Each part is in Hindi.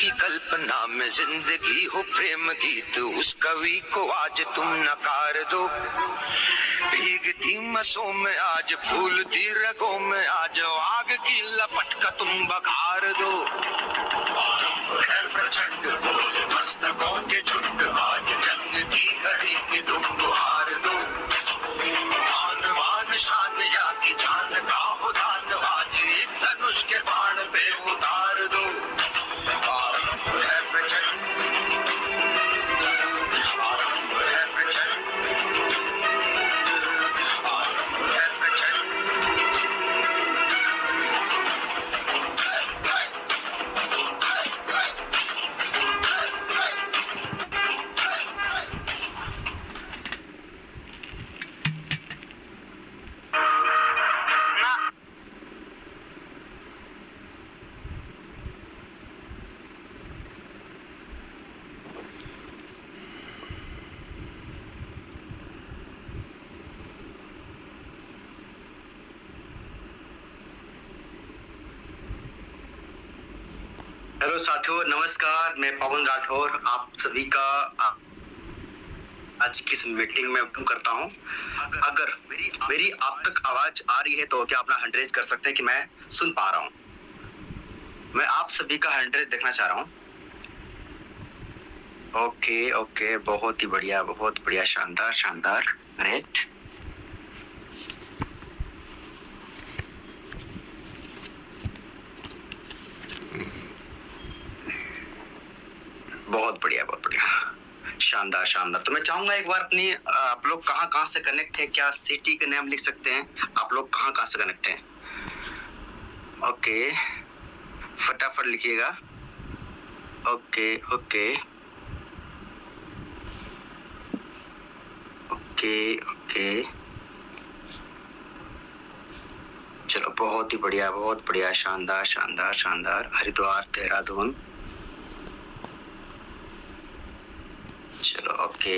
की कल्पना में जिंदगी हो प्रेम गीत, उस कवि को आज तुम नकार दो। भीगती मसों में आज फूलती रगों में आज आग की लपट का तुम बघार दो। प्रचंड मस्तकों के झुंड आज जंग की घड़ी की तुम गुहार दो। मान मान शान या की जान का हो दान आज एक धनुष के बाण पे उतार दो। आरंभ है प्रचंड, आरंभ है प्रचंड, आरंभ है प्रचंड। हेलो साथियों, नमस्कार। मैं पवन राठौर आप सभी का आज की इस मीटिंग में वेलकम करता हूं। अगर मेरी आप तक आवाज आ रही है तो क्या अपना हैंड रेज कर सकते हैं कि मैं सुन पा रहा हूं। मैं आप सभी का हैंड रेज देखना चाह रहा हूं। ओके ओके, बहुत ही बढ़िया, बहुत बढ़िया, शानदार शानदार, ग्रेट। बहुत बढ़िया, बहुत बढ़िया, शानदार शानदार। तो मैं चाहूंगा एक बार अपनी आप लोग कहाँ से कनेक्ट है, क्या सिटी का नाम लिख सकते हैं आप लोग, कहाँ से कनेक्ट हैं। ओके, फटाफट लिखिएगा। ओके ओके ओके ओके, चलो बहुत ही बढ़िया, बहुत बढ़िया, शानदार शानदार शानदार। हरिद्वार, देहरादून, चलो ओके,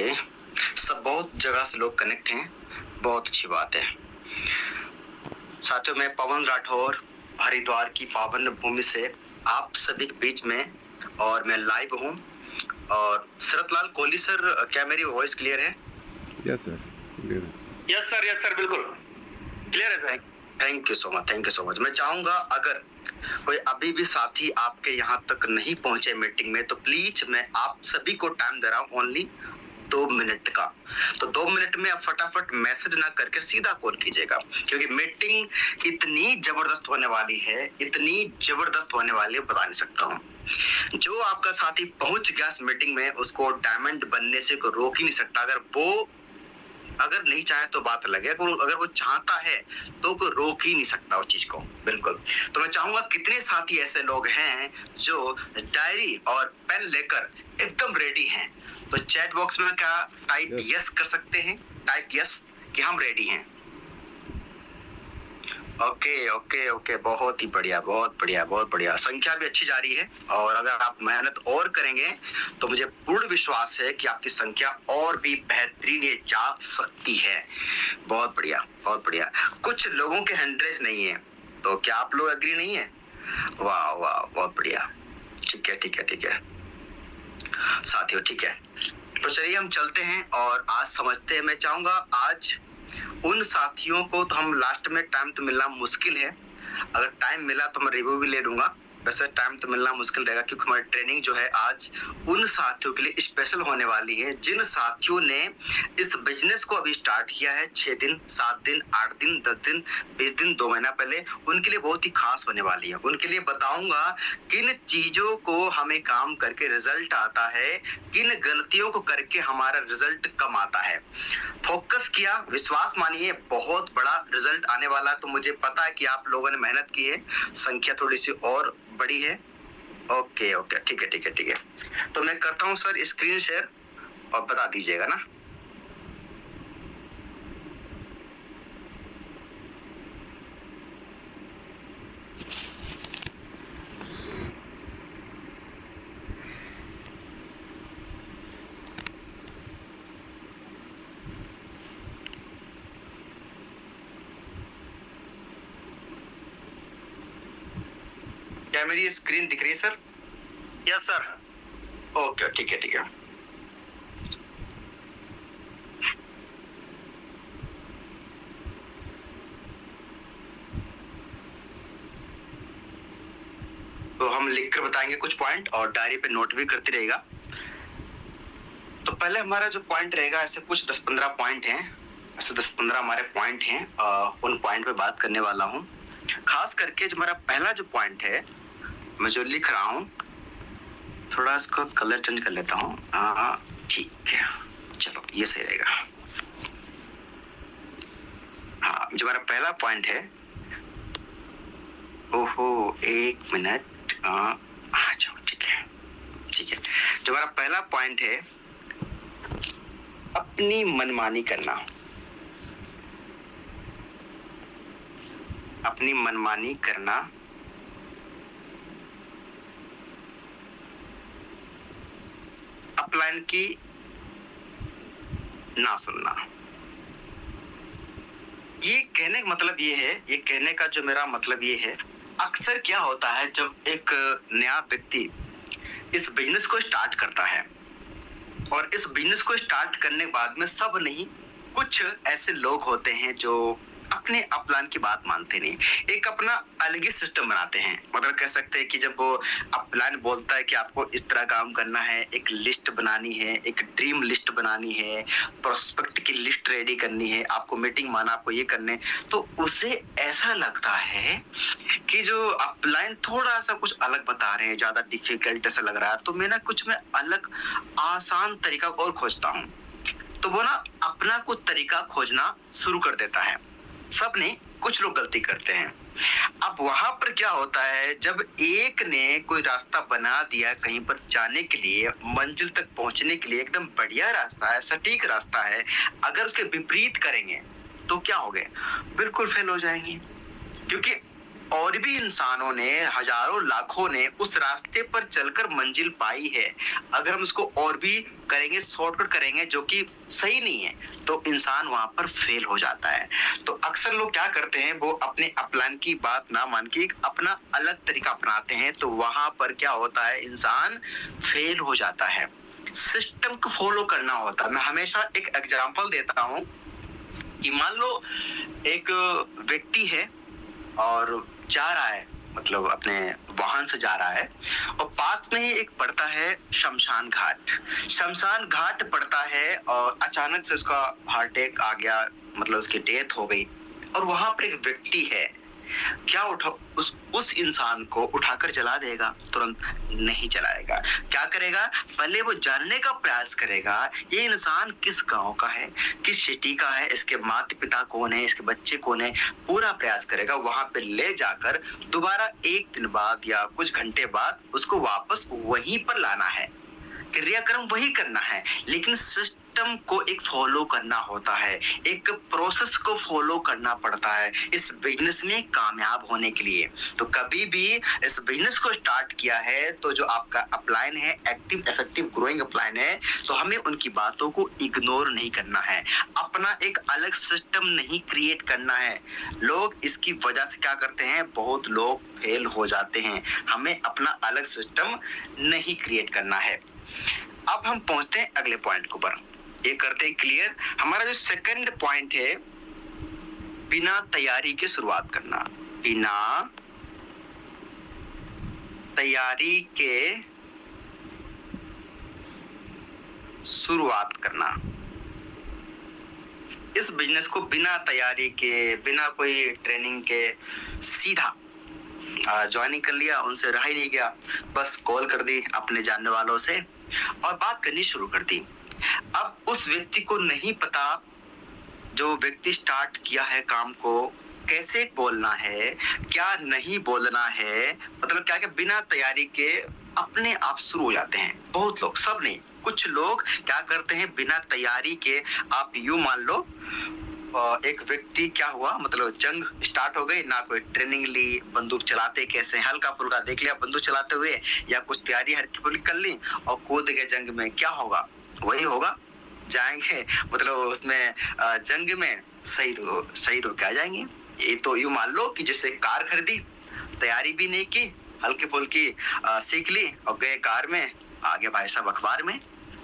सब बहुत जगह से लोग कनेक्ट हैं, बहुत अच्छी बात है। साथियों, मैं पवन राठौर हरिद्वार की पावन भूमि से आप सभी के बीच में, और मैं लाइव हूँ। और शरत लाल कोहली सर, क्या मेरी वॉइस क्लियर है? यस सर, क्लियर है। यस सर, बिल्कुल क्लियर है sir. Thank you so much, thank you so much. मैं चाहूंगा अगर कोई अभी भी साथी आपके यहाँ तक नहीं पहुंचे मीटिंग में, तो प्लीज मैं आप सभी को टाइम दे रहा हूँ, ओनली 2 मिनट का। तो 2 मिनट में आप फटाफट मैसेज ना करके सीधा कॉल कीजिएगा, क्योंकि मीटिंग इतनी जबरदस्त होने वाली है, इतनी जबरदस्त होने वाली है, बता नहीं सकता हूँ। जो आपका साथी पहुंच गया इस मीटिंग में, उसको डायमंड बनने से कोई रोक ही नहीं सकता। अगर नहीं चाहे तो बात अलग है, अगर वो चाहता है तो कोई रोक ही नहीं सकता उस चीज को, बिल्कुल। तो मैं चाहूंगा कितने साथी ऐसे लोग हैं जो डायरी और पेन लेकर एकदम रेडी हैं, तो चैट बॉक्स में क्या टाइप यस कर सकते हैं, टाइप यस कि हम रेडी हैं। ओके ओके ओके, बहुत ही बढ़िया, बहुत बढ़िया, बहुत बढ़िया। संख्या भी अच्छी जा रही है, और अगर आप मेहनत और करेंगे तो मुझे पूर्ण विश्वास है कि आपकी संख्या और भी बेहतरीन जा सकती है। बहुत बढ़िया, बहुत बढ़िया। कुछ लोगों के 100 नहीं है, तो क्या आप लोग एग्री नहीं है? वाह वाह, बहुत बढ़िया। ठीक है ठीक है ठीक है साथियों, ठीक है। तो चलिए हम चलते हैं और आज समझते हैं। मैं चाहूंगा आज उन साथियों को, तो हम लास्ट में टाइम तो मिलना मुश्किल है, अगर टाइम मिला तो मैं रिव्यू भी ले लूंगा। वैसे टाइम तो मिलना मुश्किल रहेगा, क्योंकि हमारी ट्रेनिंग जो है आज उन साथियों के लिए स्पेशल होने वाली है जिन साथियों ने इस बिजनेस को अभी स्टार्ट किया है 6 दिन, 7 दिन, 8 दिन, 10 दिन, 20 दिन, 2 महीना पहले। उनके लिए बहुत ही खास होने वाली है। उनके लिए बताऊंगा किन चीजों को हमें काम करके रिजल्ट आता है, किन गलतियों को करके हमारा रिजल्ट कम आता है। फोकस किया, विश्वास मानिए, बहुत बड़ा रिजल्ट आने वाला। तो मुझे पता है कि आप लोगों ने मेहनत की है, संख्या थोड़ी सी और बड़ी है। ओके ओके, ठीक है ठीक है ठीक है। तो मैं करता हूँ सर स्क्रीन शेयर, और बता दीजिएगा ना। क्या मेरी स्क्रीन दिख रही है सर? Yes sir. ओके, ठीक है, ठीक है। तो हम लिख कर बताएंगे कुछ पॉइंट और डायरी पे नोट भी करते रहेगा। तो पहले हमारा जो पॉइंट रहेगा, ऐसे कुछ 10-15 पॉइंट हैं, ऐसे 10-15 हमारे पॉइंट हैं। उन पॉइंट पे बात करने वाला हूँ। खास करके जो हमारा पहला जो पॉइंट है, मैं जो लिख रहा हूँ, थोड़ा इसको कलर चेंज कर लेता हूँ। हाँ, ठीक है, चलो ये सही रहेगा। हाँ, जो हमारा पहला पॉइंट है, ओहो, 1 मिनट। अच्छा, ठीक है, ठीक है। जो हमारा पहला पॉइंट है, अपनी मनमानी करना। अपनी मनमानी करना, अपलाइन की ना सुनना। ये कहने का मतलब ये है, ये कहने का जो मेरा मतलब ये है, अक्सर क्या होता है जब एक नया व्यक्ति इस बिजनेस को स्टार्ट करता है और इस बिजनेस को स्टार्ट करने के बाद में सब नहीं, कुछ ऐसे लोग होते हैं जो अपने अपलाइन की बात मानते नहीं, एक अपना अलग ही सिस्टम बनाते हैं। मतलब कह सकते हैं कि जब वो अपलाइन बोलता है कि आपको इस तरह काम करना है, एक लिस्ट बनानी है, एक ड्रीम लिस्ट बनानी है, प्रोस्पेक्ट की लिस्ट रेडी करनी है, आपको मीटिंग माना, आपको ये करने, तो उसे ऐसा लगता है कि जो अपलाइन थोड़ा सा कुछ अलग बता रहे हैं, ज्यादा डिफिकल्ट ऐसा लग रहा है, तो मैं कुछ में अलग आसान तरीका और खोजता हूँ। तो वो अपना कुछ तरीका खोजना शुरू कर देता है। सब नहीं, कुछ लोग गलती करते हैं। अब वहां पर क्या होता है, जब एक ने कोई रास्ता बना दिया कहीं पर जाने के लिए, मंजिल तक पहुंचने के लिए, एकदम बढ़िया रास्ता है, सटीक रास्ता है, अगर उसके विपरीत करेंगे तो क्या हो गए, बिल्कुल फेल हो जाएंगे। क्योंकि और भी इंसानों ने, हजारों लाखों ने उस रास्ते पर चलकर मंजिल पाई है। अगर हम उसको और भी करेंगे, शॉर्टकट करेंगे जो कि सही नहीं है, तो इंसान वहां पर फेल हो जाता है। तो अक्सर लोग क्या करते हैं, वो अपने अपलाइन की बात ना मान के एक अपना अलग तरीका अपनाते हैं, तो वहां पर क्या होता है, इंसान फेल हो जाता है। सिस्टम को फॉलो करना होता है। मैं हमेशा एक एग्जांपल देता हूँ कि मान लो एक व्यक्ति है और जा रहा है, मतलब अपने वाहन से जा रहा है, और पास में ही एक पड़ता है शमशान घाट। शमशान घाट पड़ता है और अचानक से उसका हार्ट अटैक आ गया, मतलब उसकी डेथ हो गई। और वहां पर एक व्यक्ति है, क्या उस इंसान को उठाकर जला देगा? तुरंत नहीं जलाएगा। क्या करेगा, पहले वो जानने का प्रयास करेगा ये इंसान किस गांव का है, किस सिटी का है, इसके माता पिता कौन है, इसके बच्चे कौन है, पूरा प्रयास करेगा। वहां पे ले जाकर दोबारा 1 दिन बाद या कुछ घंटे बाद उसको वापस वहीं पर लाना है, क्रियाक्रम वही करना है, लेकिन सिस्टम को एक फॉलो करना होता है, एक प्रोसेस को फॉलो करना पड़ता है इस बिजनेस में कामयाब होने के लिए। तो कभी भी इस बिजनेस को स्टार्ट किया है तो जो आपका अपलाइन है, एक्टिव इफेक्टिव ग्रोइंग अपलाइन है, तो हमें उनकी बातों को इग्नोर नहीं करना है, अपना एक अलग सिस्टम नहीं क्रिएट करना है। लोग इसकी वजह से क्या करते हैं, बहुत लोग फेल हो जाते हैं। हमें अपना अलग सिस्टम नहीं क्रिएट करना है। अब हम पहुंचते हैं अगले पॉइंट के ऊपर, ये करते हैं क्लियर। हमारा जो सेकंड पॉइंट है, बिना तैयारी के शुरुआत करना। बिना तैयारी के शुरुआत करना। इस बिजनेस को बिना तैयारी के, बिना कोई ट्रेनिंग के सीधा ज्वाइनिंग कर लिया, उनसे रहा ही नहीं गया, बस कॉल कर दी अपने जानने वालों से और बात करनी शुरू कर दी। अब उस व्यक्ति को नहीं पता, जो व्यक्ति स्टार्ट किया है काम को, कैसे बोलना है, क्या नहीं बोलना है, मतलब क्या क्या बिना तैयारी के अपने आप शुरू हो जाते हैं। बहुत लोग, सब नहीं, कुछ लोग क्या करते हैं, बिना तैयारी के, आप यूं मान लो एक व्यक्ति क्या हुआ, मतलब जंग स्टार्ट हो गई, ना कोई ट्रेनिंग ली, बंदूक चलाते कैसे, हल्का फुल्का देख लिया बंदूक चलाते हुए, या कुछ तैयारी हल्की फुल्की कर ली और कूद गए जंग में। क्या होगा, वही होगा, जाएंगे, मतलब उसमें जंग में शहीद होके आ जाएंगे। ये तो यूं मान लो कि जैसे कार खरीदी, तैयारी भी नहीं की, हल्की फुल्की सीख ली और गए कार में, आगे भाई साहब अखबार में।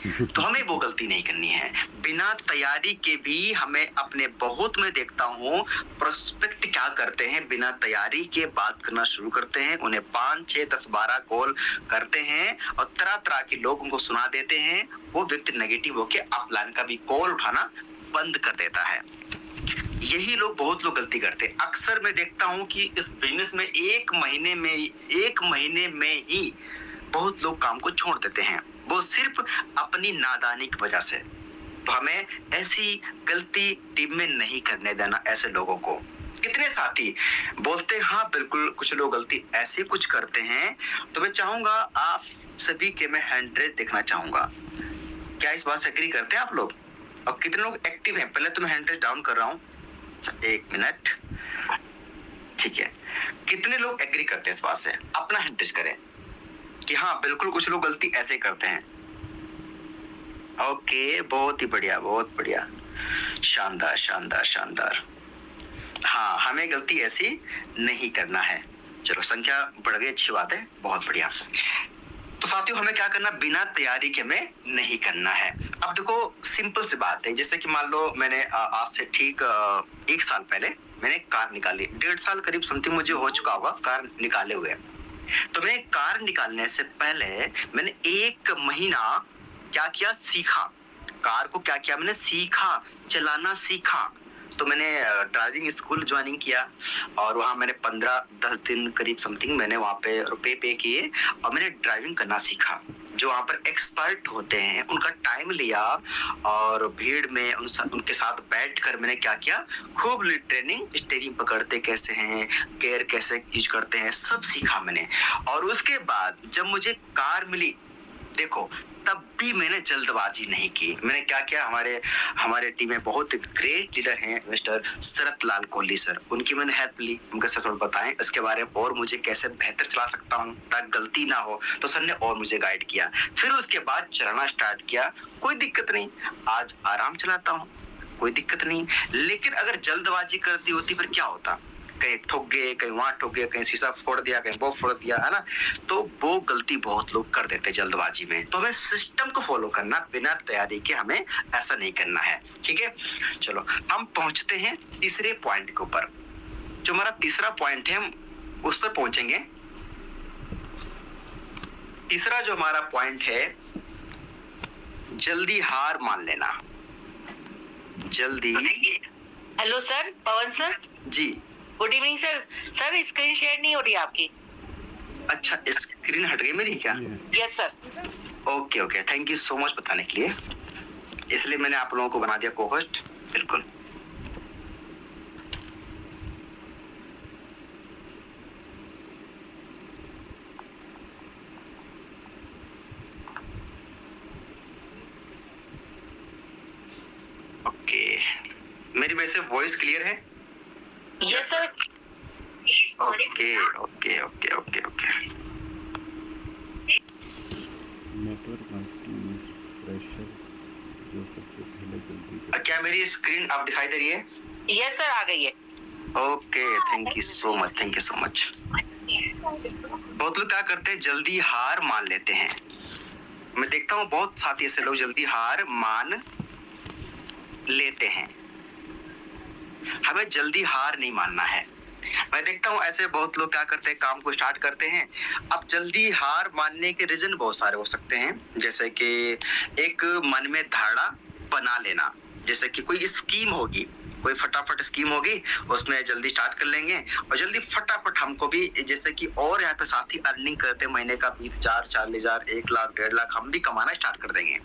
तो हमें वो गलती नहीं करनी है। बिना तैयारी के भी हमें अपने बहुत में देखता हूँ प्रोस्पेक्ट क्या करते हैं, बिना तैयारी के बात करना शुरू करते हैं, उन्हें 5, 6, 10, 12 कॉल करते हैं और तरह तरह के लोग उनको सुना देते हैं। वो व्यक्ति नेगेटिव होके अपलाइन का भी कॉल उठाना बंद कर देता है। यही लोग बहुत लोग गलती करते हैं। अक्सर मैं देखता हूँ कि इस बिजनेस में एक महीने में ही बहुत लोग काम को छोड़ देते हैं, वो सिर्फ अपनी नादानी की वजह से। तो हमें ऐसी गलती टीम में नहीं करने देना ऐसे लोगों को। कितने साथी बोलते हैं हाँ बिल्कुल कुछ लोग गलती ऐसे कुछ करते हैं, तो मैं चाहूंगा आप सभी के मैं हैंड रेज देखना चाहूंगा। क्या इस बात से एग्री करते हैं आप लोग? और कितने लोग एक्टिव हैं? पहले तो मैं हैंड रेज डाउन कर रहा हूँ, 1 मिनट, ठीक है। कितने लोग एग्री करते हैं इस बात से? अपना हैंड रेज करें कि हाँ बिल्कुल कुछ लोग गलती ऐसे करते हैं। ओके, बहुत ही बढ़िया, बहुत बढ़िया, शानदार शानदार शानदार। हाँ, हमें गलती ऐसी नहीं करना है। चलो संख्या बढ़ गई, अच्छी बात है, बहुत बढ़िया। तो साथियों हमें क्या करना, बिना तैयारी के हमें नहीं करना है। अब देखो सिंपल सी बात है, जैसे कि मान लो मैंने आज से ठीक 1 साल पहले मैंने कार निकाली, 1.5 साल करीब समथिंग मुझे हो चुका होगा कार निकाले हुए। तो मैंने कार निकालने से पहले मैंने 1 महीना क्या किया, सीखा कार को, क्या किया मैंने, सीखा, चलाना सीखा। तो मैंने ड्राइविंग स्कूल ज्वाइनिंग किया और वहाँ मैंने 15-10 दिन करीब समथिंग मैंने वहाँ पे रुपए पे किए और मैंने ड्राइविंग करना सीखा। जो वहाँ पर एक्सपर्ट होते हैं उनका टाइम लिया और भीड़ में उनके साथ बैठकर मैंने क्या किया, खूब ट्रेनिंग, स्टीयरिंग पकड़ते कैसे हैं, गियर कैसे यूज करते हैं, सब सीखा मैंने। और उसके बाद जब मुझे कार मिली, देखो तब भी मैंने जल्दबाजी नहीं की। मैंने क्या किया, हमारे टीम में बहुत ग्रेट लीडर हैं मिस्टर शरत लाल कोहली सर, उनकी मैंने हेल्प ली। उनके सर थोड़ा बताएं इसके बारे में और मुझे कैसे बेहतर चला सकता हूँ ताकि गलती ना हो, तो सर ने और मुझे गाइड किया। फिर उसके बाद चलाना स्टार्ट किया, कोई दिक्कत नहीं, आज आराम चलाता हूँ, कोई दिक्कत नहीं। लेकिन अगर जल्दबाजी करती होती फिर क्या होता, कहीं ठोक गए, कहीं वहां ठोक गया, कहीं शीशा फोड़ दिया, कहीं वो फोड़ दिया, है ना। तो वो गलती बहुत लोग कर देते हैं जल्दबाजी में। तो हमें सिस्टम को फॉलो करना, बिना तैयारी के हमें ऐसा नहीं करना है, ठीक है। चलो हम पहुंचते हैं तीसरे पॉइंट के ऊपर। जो हमारा तीसरा पॉइंट है उस पर पहुंचेंगे। तीसरा जो हमारा पॉइंट है, जल्दी हार मान लेना। जल्दी। Hello sir, Pawan sir ji, good evening sir. Sir screen share नहीं हो रही आपकी। अच्छा स्क्रीन हट गई मेरी क्या? Yes sir. Okay okay, thank you so much बताने के लिए। इसलिए मैंने आप लोगों को बना दिया को-होस्ट। बिल्कुल ओके, मेरी वैसे वॉइस क्लियर है? Yes sir. Okay okay okay okay okay. Network marketing pressure जो सबसे पहले जल्दी कर। क्या मेरी स्क्रीन आप दिखाई दे रही है? यस सर, आ गई है। Okay, thank you so much, thank you so much. बहुत लोग क्या करते हैं, जल्दी हार मान लेते हैं। मैं देखता हूँ बहुत साथी ऐसे लोग जल्दी हार मान लेते हैं। हमें जल्दी हार नहीं मानना है। मैं देखता हूँ ऐसे बहुत लोग क्या करते हैं, काम को स्टार्ट करते हैं। अब जल्दी हार मानने के रीजन बहुत सारे हो सकते हैं, जैसे कि एक मन में धारणा बना लेना, जैसे कि कोई स्कीम होगी, कोई फटाफट स्कीम होगी, उसमें जल्दी स्टार्ट कर लेंगे और जल्दी फटाफट हमको भी, जैसे कि और यहाँ पे साथी अर्निंग करते महीने का 20,000, 40,000, 1 लाख, 1.5 लाख, हम भी कमाना स्टार्ट कर देंगे।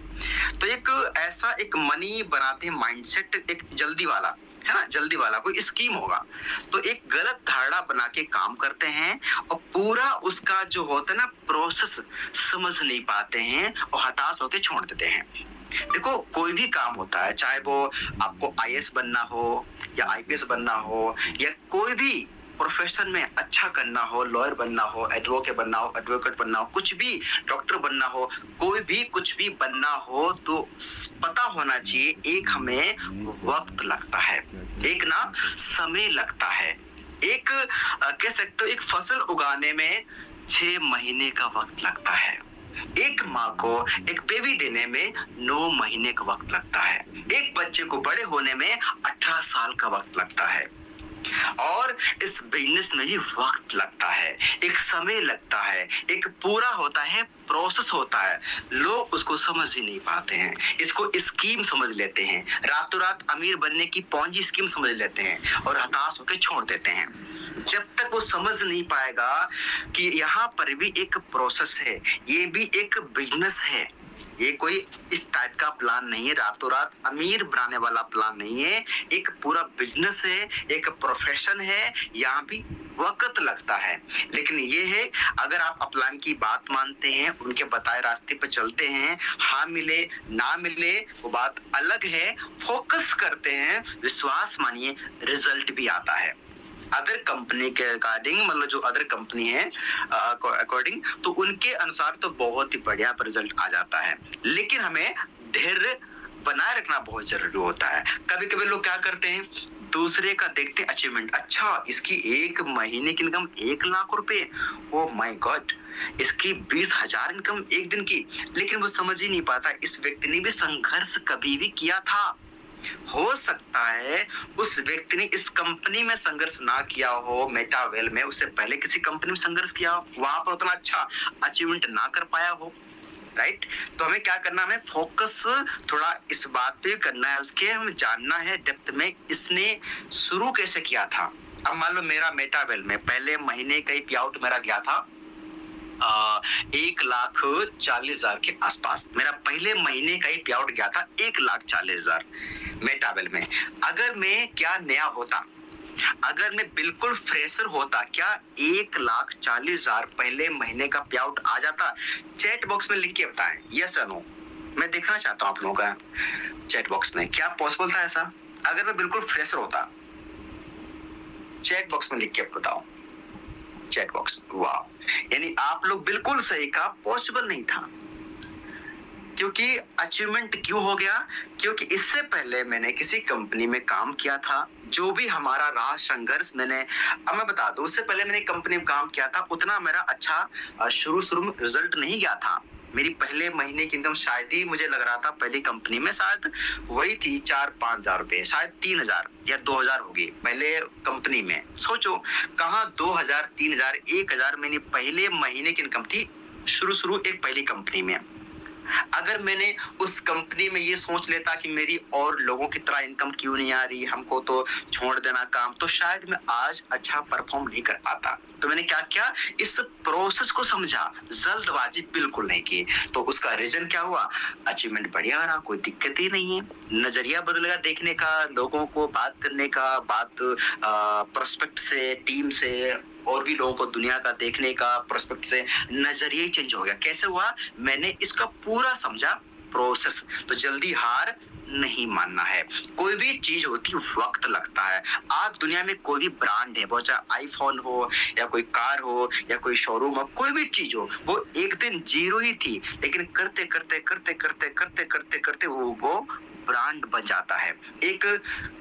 तो एक ऐसा एक मनी बनाते हैं माइंडसेट, एक जल्दी वाला, है ना, जल्दी वाला कोई स्कीम होगा तो एक गलत धारणा बना के काम करते हैं और पूरा उसका जो होता है ना प्रोसेस समझ नहीं पाते हैं और हताश होकर छोड़ देते हैं। देखो कोई भी काम होता है, चाहे वो आपको आईएएस बनना हो या आईपीएस बनना हो या कोई भी प्रोफेशन में अच्छा करना हो, लॉयर बनना हो, एडवोकेट बनना हो, कुछ भी, डॉक्टर बनना हो, कोई भी कुछ भी बनना हो, तो पता होना चाहिए एक हमें वक्त लगता है, एक ना समय लगता है। एक कह सकते हो एक फसल उगाने में 6 महीने का वक्त लगता है। एक माँ को एक बेबी देने में 9 महीने का वक्त लगता है। एक बच्चे को बड़े होने में 18 साल का वक्त लगता है। और इस बिजनेस में भी वक्त लगता है, एक समय लगता है, एक पूरा होता है, प्रोसेस होता है। लोग उसको समझ ही नहीं पाते हैं, इसको स्कीम समझ लेते हैं, रातों रात अमीर बनने की पौंजी स्कीम समझ लेते हैं और हताश होकर छोड़ देते हैं। जब तक वो समझ नहीं पाएगा कि यहाँ पर भी एक प्रोसेस है, ये भी एक बिजनेस है, ये कोई इस टाइप का प्लान नहीं है, रातों रात अमीर बनाने वाला प्लान नहीं है, एक पूरा बिजनेस है, एक प्रोफेशन है, यहाँ भी वक्त लगता है। लेकिन ये है, अगर आप अपलाइन की बात मानते हैं, उनके बताए रास्ते पे चलते हैं, हाँ मिले ना मिले वो बात अलग है, फोकस करते हैं, विश्वास मानिए रिजल्ट भी आता है। अदर कंपनी के अकॉर्डिंग, मतलब जो अदर कंपनी है अकॉर्डिंग, तो उनके अनुसार तो बहुत ही बढ़िया रिजल्ट आ जाता है। लेकिन हमें धैर्य बनाए रखना बहुत जरूरी होता है। कभी कभी लोग क्या करते हैं, दूसरे का देखते अचीवमेंट, अच्छा इसकी एक महीने की इनकम 1 लाख रुपए, ओ माय गॉड, इसकी 20,000 इनकम एक दिन की। लेकिन वो समझ ही नहीं पाता इस व्यक्ति ने भी संघर्ष कभी भी किया था। हो सकता है उस व्यक्ति ने इस कंपनी में संघर्ष ना किया हो, मेटावेल में, उससे पहले किसी कंपनी में संघर्ष किया हो, वहां पर उतना अच्छा अचीवमेंट ना कर पाया हो, राइट। तो हमें क्या करना है, फोकस थोड़ा इस बात पे करना है, उसके हमें जानना है डेप्थ में इसने शुरू कैसे किया था। अब मान लो मेरा मेटावेल में पहले महीने का ही पे आउट मेरा गया था 1,40,000 के आसपास। मेरा पहले महीने का ही पे आउट गया था 1,40,000 मेटावेल में। अगर मैं क्या नया होता, अगर मैं बिल्कुल फ्रेशर होता, क्या 1,40,000 पहले महीने का पे आउट आ जाता? चैट बॉक्स में लिख के बताएं यस या नो, मैं देखना चाहता हूँ आप लोगों का चैट बॉक्स में, क्या पॉसिबल था ऐसा अगर मैं बिल्कुल फ्रेशर होता? चैट बॉक्स में लिख के बताओ, चैट बॉक्स। वाह, यानी आप लोग बिल्कुल सही कहा, पॉसिबल नहीं था। क्योंकि अचीवमेंट क्यों हो गया? क्योंकि इससे पहले मैंने किसी कंपनी में काम किया था, जो भी हमारा रहा संघर्ष, मैंने, अब मैं बता दूं, उससे पहले मैंने कंपनी में काम किया था, उतना मेरा अच्छा शुरू में रिजल्ट नहीं गया था। मेरी पहले महीने की इनकम शायद ही, मुझे लग रहा था पहली कंपनी में शायद वही थी 4-5 हजार रुपए, शायद 3,000 या 2,000 होगी पहले कंपनी में। सोचो कहाँ 2,000, 3,000, 1,000 मेरी पहले महीने की इनकम थी शुरू एक पहली कंपनी में। अगर मैंने उस कंपनी में ये सोच लेता कि मेरी और लोगों की तरह इनकम क्यों नहीं आ रही, हमको तो छोड़ देना काम, तो शायद मैं आज अच्छा परफॉर्म नहीं कर पाता। तो मैंने क्या किया, इस प्रोसेस को समझा, जल्दबाजी बिल्कुल नहीं की। तो उसका रीजन क्या हुआ, अचीवमेंट बढ़िया रहा, कोई दिक्कत ही नहीं है। नजरिया बदलेगा देखने का, लोगों को बात करने का, बात प्रोस्पेक्ट से, टीम से, और भी लोगों को दुनिया का देखने का प्रोस्पेक्ट से नजरिया ही चेंज हो गया। कैसे हुआ, मैंने इसका पूरा समझा प्रोसेस। तो जल्दी हार नहीं मानना है, कोई भी चीज होती वक्त लगता है। आज दुनिया में कोई भी ब्रांड है, वो चाहे आईफोन हो या कोई कार हो या कोई शोरूम हो, कोई भी चीज हो, वो एक दिन जीरो ही थी, लेकिन करते करते करते करते करते करते करते वो ब्रांड बन जाता है। एक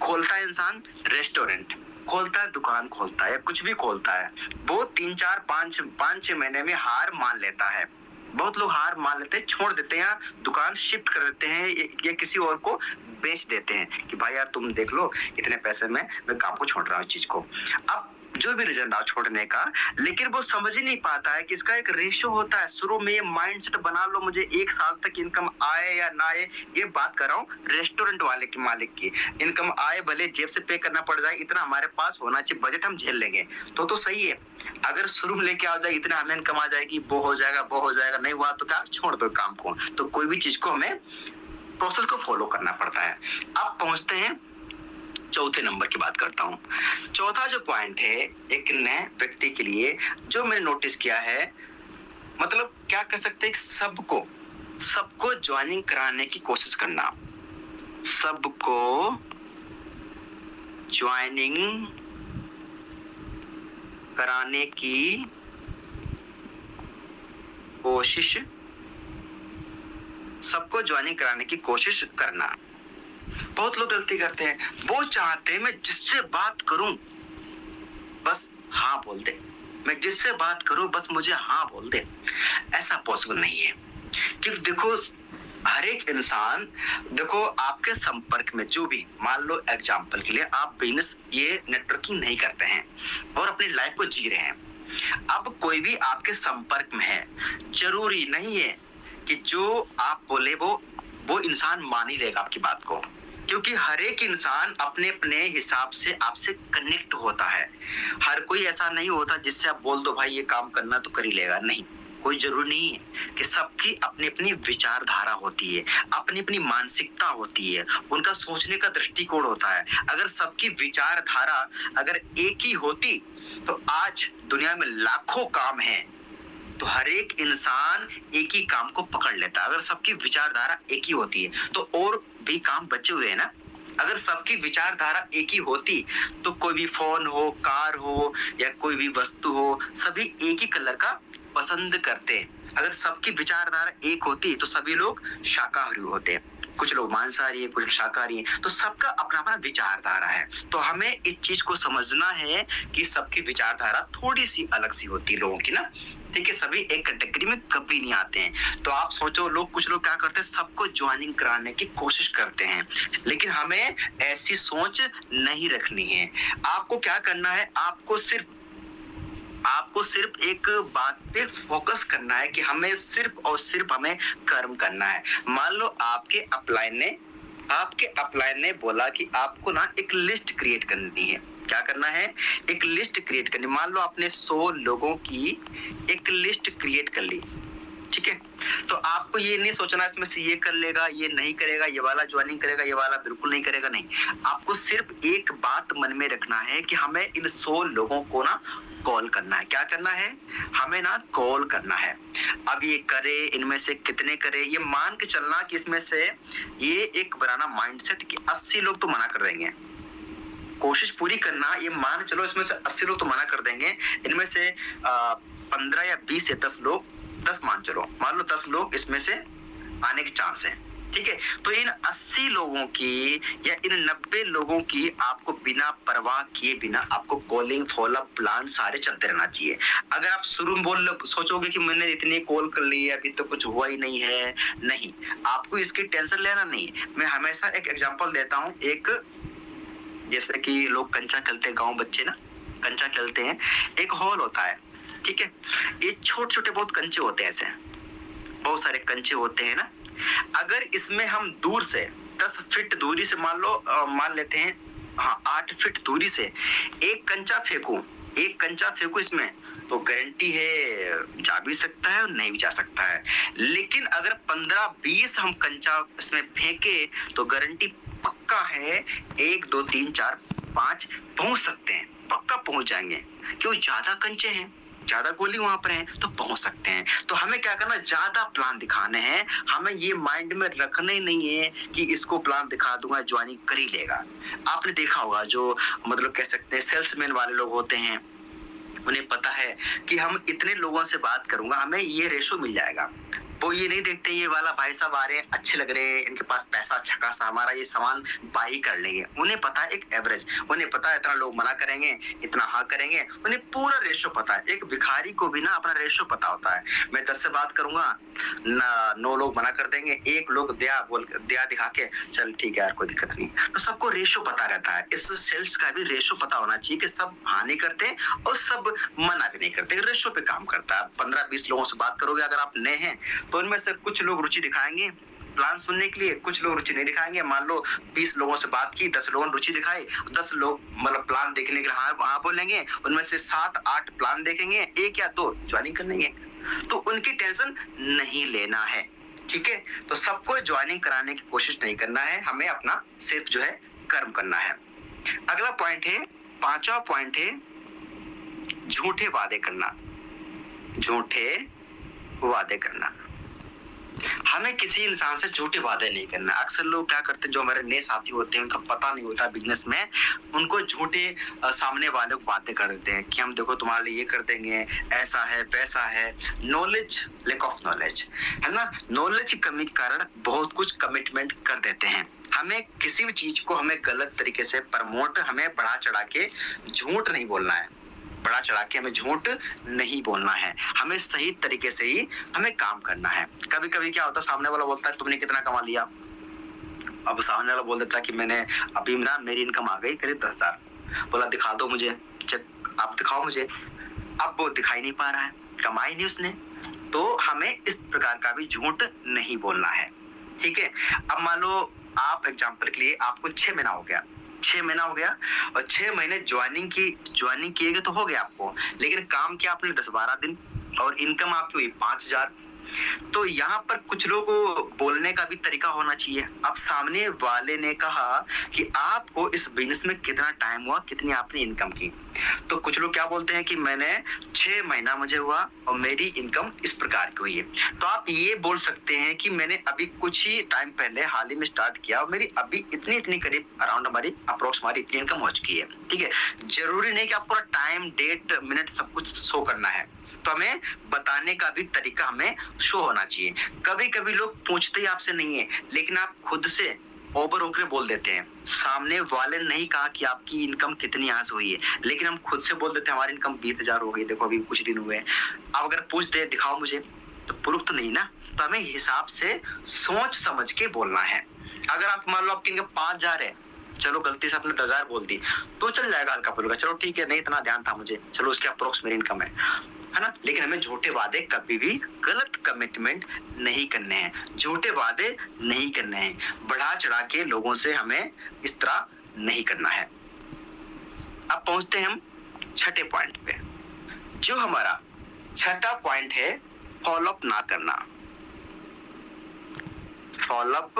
खोलता है इंसान रेस्टोरेंट, खोलता है दुकान, खोलता है कुछ भी खोलता है, वो 3-4 5-6 महीने में हार मान लेता है। बहुत लोग हार मान लेते हैं, छोड़ देते हैं, दुकान शिफ्ट कर देते हैं या किसी और को बेच देते हैं कि भाई यार तुम देख लो इतने पैसे में मैं काम को छोड़ रहा हूँ चीज को। अब जो भी रीजन रहा छोड़ने का, लेकिन वो समझ ही नहीं पाता है कि इसका एक रेशियो होता है। शुरू में ये माइंडसेट बना लो, मुझे 1 साल तक इनकम आए या ना आए, ये बात कर रहा हूँ रेस्टोरेंट वाले की, मालिक की। इनकम आए भले जेब से पे करना पड़ जाए, इतना हमारे पास होना चाहिए, बजट हम झेल लेंगे तो सही है। अगर शुरू में लेके आ जाए इतना हमें इनकम आ जाएगी, वो हो जाएगा, नहीं हुआ तो क्या, छोड़ दो काम को। तो कोई भी चीज को हमें प्रोसेस को फॉलो करना पड़ता है। अब पहुंचते हैं चौथे नंबर की बात करता हूँ। चौथा जो पॉइंट है एक नए व्यक्ति के लिए, जो मैंने नोटिस किया है, मतलब क्या कह सकते हैं, सबको ज्वाइनिंग कराने की कोशिश करना, सबको ज्वाइनिंग कराने की कोशिश, सबको ज्वाइनिंग कराने की कोशिश करना। बहुत लोग गलती करते हैं, वो चाहते हैं मैं जिससे बात करूं बस हाँ बोल दे, मैं जिससे बात करूं बस मुझे हाँ बोल दे, ऐसा पॉसिबल नहीं है। क्योंकि देखो हर एक इंसान, देखो आपके संपर्क में जो भी, मान लो एग्जाम्पल के लिए आप बिजनेस ये नेटवर्किंग नहीं करते हैं और अपनी लाइफ को जी रहे हैं, अब कोई भी आपके संपर्क में है, जरूरी नहीं है कि जो आप बोले वो इंसान मान ही लेगा आपकी बात को, क्योंकि हर एक इंसान अपने अपने हिसाब से आपसे कनेक्ट होता है। हर कोई ऐसा नहीं होता जिससे आप बोल दो भाई ये काम करना तो कर ही लेगा, नहीं, कोई जरूरी नहीं है कि सबकी अपनी अपनी विचारधारा होती है, अपनी अपनी मानसिकता होती है, उनका सोचने का दृष्टिकोण होता है। अगर सबकी विचारधारा अगर एक ही होती तो आज दुनिया में लाखों काम हैं, तो हर एक इंसान एक ही काम को पकड़ लेता। अगर सबकी विचारधारा एक ही होती है तो और भी काम बचे हुए हैं ना। अगर सबकी विचारधारा एक ही होती तो कोई भी फोन हो, कार हो या कोई भी वस्तु हो, सभी एक ही कलर का पसंद करते। अगर सबकी विचारधारा एक होती तो सभी लोग शाकाहारी होते, कुछ लोग मांसाहारी है, कुछ शाकाहारी है, तो सबका अपना अपना विचारधारा है। तो हमें इस चीज को समझना है कि सबकी विचारधारा थोड़ी सी अलग सी होती है लोगों की ना, ठीक है, सभी एक कैटेगरी में कभी नहीं आते हैं। तो आप सोचो लोग, कुछ लोग क्या करते हैं, सबको ज्वाइनिंग कराने की कोशिश करते हैं, लेकिन हमें ऐसी सोच नहीं रखनी है। आपको क्या करना है, आपको सिर्फ एक बात पे फोकस करना है कि हमें सिर्फ और सिर्फ हमें कर्म करना है। मान लो आपके अपलाइन ने बोला कि आपको ना एक लिस्ट क्रिएट करनी है। क्या करना है, एक लिस्ट क्रिएट करनी। मान लो आपने 100 लोगों की एक लिस्ट क्रिएट कर ली, ठीक है, तो आपको ये नहीं सोचना इसमें से ये कर लेगा, ये नहीं करेगा, ये वाला ज्वाइनिंग करेगा, ये वाला बिल्कुल नहीं करेगा, नहीं। आपको सिर्फ एक बात मन में रखना है कि हमें इन 100 लोगों को ना कॉल करना है। क्या करना है, हमें ना कॉल करना है। अब ये करे, इनमें से कितने करे, ये मान के चलना कि इसमें से ये एक बनाना माइंडसेट कि 80 लोग तो मना कर देंगे। कोशिश पूरी करना, ये मान चलो इसमें से 80 लोग तो मना कर देंगे, इनमें से 15 या 20 या 10 लोग, 10 मान चलो, मान लो 10 लोग इसमें से आने के चांस है, ठीक है। तो इन 80 लोगों की या इन 90 लोगों की आपको बिना परवाह किए बिना आपको कॉलिंग फॉलोअप प्लान सारे चलते रहना चाहिए। अगर आप शुरू में सोचोगे कि मैंने इतनी कॉल कर ली है, अभी तो कुछ हुआ ही नहीं है, नहीं, आपको इसकी टेंशन लेना नहीं। मैं हमेशा एक एग्जांपल देता हूँ, एक जैसे कि लोग कंचा खेलते हैं, गांव बच्चे ना कंचा खेलते हैं, एक हॉल होता है, ठीक है, ये छोटे छोटे बहुत कंचे होते हैं, ऐसे बहुत सारे कंचे होते हैं ना। अगर इसमें हम दूर से 10 फीट दूरी से मान लेते हैं, हाँ 8 फीट दूरी से एक कंचा फेंकू इसमें, तो गारंटी है जा भी सकता है और नहीं भी जा सकता है। लेकिन अगर 15-20 हम कंचा इसमें फेंके तो गारंटी पक्का है 1 2 3 4 5 पहुंच सकते हैं, पक्का पहुंच जाएंगे, क्यों, ज्यादा कंचे हैं, ज्यादा गोली वहां पर है तो पहुंच सकते हैं। तो हमें क्या करना, ज्यादा प्लान दिखाने हैं, हमें ये माइंड में रखना ही नहीं है कि इसको प्लान दिखा दूंगा ज्वाइनिंग कर ही लेगा। आपने देखा होगा जो मतलब कह सकते हैं सेल्समैन वाले लोग होते हैं, उन्हें पता है कि हम इतने लोगों से बात करूंगा हमें ये रेशो मिल जाएगा। वो ये नहीं देखते ये वाला भाई साहब आ रहे हैं, अच्छे लग रहे हैं, इनके पास पैसा अच्छा खासा, हमारा ये सामान बाई कर लेंगे। उन्हें पता है एक एवरेज, उन्हें पता है इतना लोग मना करेंगे, इतना हाँ करेंगे, उन्हें पूरा रेशो पता है। एक भिखारी को भी ना अपना रेशो पता होता है। मैं 10 से बात करूंगा, 9 लोग मना कर देंगे, 1 लोग दया दिखा के चल ठीक है यार कोई दिक्कत नहीं। तो सबको रेशो पता रहता है। इस सेल्स का भी रेशो पता होना चाहिए कि सब हाँ नहीं करते और सब मना भी नहीं करते, रेशो पे काम करता है। 15-20 लोगों से बात करोगे, अगर आप नए हैं तो इनमें से कुछ लोग रुचि दिखाएंगे प्लान सुनने के लिए, कुछ लोग रुचि नहीं दिखाएंगे। मान लो 20 लोगों से बात की, 10 लोगों ने रुचि दिखाई, 10 लोग मतलब प्लान देखने के लिए हाँ बोलेंगे, उनमें से 7-8 प्लान देखेंगे, 1 या 2 ज्वाइनिंग कर लेंगे। तो उनकी टेंशन नहीं लेना है, ठीक है। तो सबको ज्वाइनिंग कराने की कोशिश नहीं करना है, हमें अपना सिर्फ जो है कर्म करना है। अगला पॉइंट है, 5वां पॉइंट है झूठे वादे करना। झूठे वादे करना, हमें किसी इंसान से झूठे वादे नहीं करना। अक्सर लोग क्या करते हैं, जो हमारे नए साथी होते हैं, उनका पता नहीं होता बिजनेस में, उनको झूठे सामने वाले को बातें कर देते हैं कि हम देखो तुम्हारे लिए ये कर देंगे, ऐसा है वैसा है। नॉलेज, लैक ऑफ नॉलेज है ना, नॉलेज की कमी के कारण बहुत कुछ कमिटमेंट कर देते हैं। हमें किसी भी चीज को हमें गलत तरीके से प्रमोट, हमें बढ़ा चढ़ा के झूठ नहीं बोलना है। बढ़ा चढ़ा के हमें झूठ नहीं बोलना है, हमें सही तरीके से ही हमें काम करना है। कभी कभी क्या होता है, सामने वाला बोलता है तुमने कितना कमा लिया, अब सामने वाला बोल देता है कि मैंने अभी ना मेरी इनकम आ गई करीब 10,000, बोला दिखा दो मुझे, चेक आप दिखाओ मुझे, अब वो दिखाई नहीं पा रहा है, कमाई नहीं उसने, तो हमें इस प्रकार का भी झूठ नहीं बोलना है, ठीक है। अब मान लो आप एग्जांपल के लिए आपको 6 महीना हो गया, 6 महीना हो गया और 6 महीने ज्वाइनिंग किए तो हो गया आपको, लेकिन काम किया आपने 10-12 दिन और इनकम आपकी हुई 5,000। तो यहाँ पर कुछ लोगों को बोलने का भी तरीका होना चाहिए। अब सामने वाले ने कहा कि आपको इस बिजनेस में कितना टाइम हुआ, कितनी आपने इनकम की, तो कुछ लोग क्या बोलते हैं कि मैंने 6 महीना मुझे हुआ और मेरी इनकम इस प्रकार की हुई है। तो आप ये बोल सकते हैं कि मैंने अभी कुछ ही टाइम पहले हाल ही में स्टार्ट किया और मेरी अभी इतनी करीब अराउंड हमारी अप्रोक्स हमारी इतनी इनकम हो चुकी है, ठीक है। जरूरी नहीं कि आप पूरा टाइम, डेट, मिनट सब कुछ शो करना है, तो हमें बताने का भी तरीका हमें शो होना चाहिए। कभी कभी लोग पूछते ही आपसे नहीं है, लेकिन आप खुद से ओवर होकर बोल देते हैं। सामने वाले ने नहीं कहा कि आपकी इनकम कितनी आज हुई है, लेकिन हम खुद से बोल देते हैं हमारी इनकम 20,000 हो गई, देखो अभी कुछ दिन हुए। अब अगर पूछ दे दिखाओ मुझे, तो प्रूफ तो नहीं ना, तो हमें हिसाब से सोच समझ के बोलना है। अगर आप मान लो आपकी इनकम 5,000 है, चलो गलती से आपने 10,000 बोल दी तो चल जाएगा, हल्का फुल्का, चलो ठीक है, नहीं इतना ध्यान था मुझे, चलो उसके अप्रोक्स मेरी इनकम है ना। लेकिन हमें झूठे वादे कभी भी, गलत कमिटमेंट नहीं करने हैं, झूठे वादे नहीं करने हैं, बढ़ा चढ़ा के लोगों से हमें इस तरह नहीं करना है। अब पहुंचते हैं हम छठे पॉइंट पे। जो हमारा छठा पॉइंट है, फॉलोअप ना करना। फॉलोअप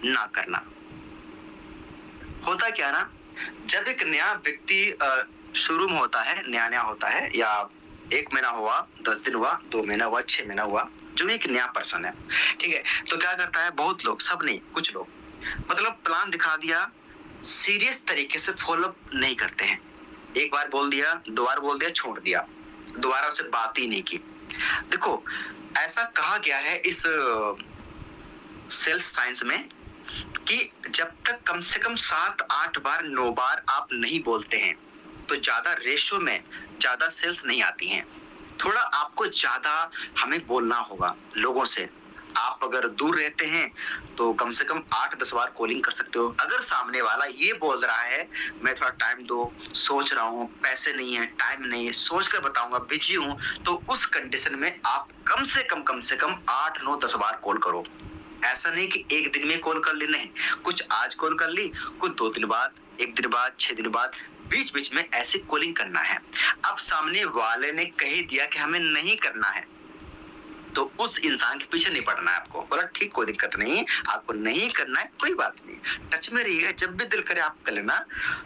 ना करना होता क्या ना, जब एक नया व्यक्ति शुरू में होता है, नया होता है, या 1 महीना हुआ, 10 दिन हुआ, 2 महीना हुआ, 6 महीना हुआ, जो एक नया पर्सन है, ठीक है, तो क्या करता है, बहुत लोग, सब नहीं, कुछ लोग मतलब प्लान दिखा दिया, सीरियस तरीके से फॉलोअप नहीं करते हैं। एक बार बोल दिया, 2 बार बोल दिया, छोड़ दिया, दोबारा उससे बात ही नहीं की। देखो ऐसा कहा गया है इस सेल्स साइंस में कि जब तक कम से कम 7-8 बार, 9 बार आप नहीं बोलते हैं तो ज्यादा रेशो में ज्यादा सेल्स नहीं आती हैं। थोड़ा आपको ज्यादा हमें बोलना होगा लोगों से। आप अगर दूर रहते हैं तो कम से कम 8-10 बार कॉलिंग कर सकते हो। अगर सामने वाला ये बोल रहा है मैं थोड़ा टाइम दो, सोच रहा हूँ, पैसे नहीं है, टाइम नहीं है, सोच कर बताऊंगा, बिजी हूँ, तो उस कंडीशन में आप कम से कम 8-9-10 बार कॉल करो। ऐसा नहीं कि एक दिन में कॉल कर ली, नहीं, कुछ आज कॉल कर ली, कुछ 2 दिन बाद, 1 दिन बाद, 6 दिन बाद, बीच बीच में ऐसी कॉलिंग करना है। अब सामने वाले ने कह दिया कि हमें नहीं करना है, तो उस इंसान के पीछे नहीं पड़ना है आपको। बोला ठीक, कोई दिक्कत नहीं, आपको नहीं करना है, कोई बात नहीं, टच में रहिएगा, जब भी दिल करे आप कर लेना,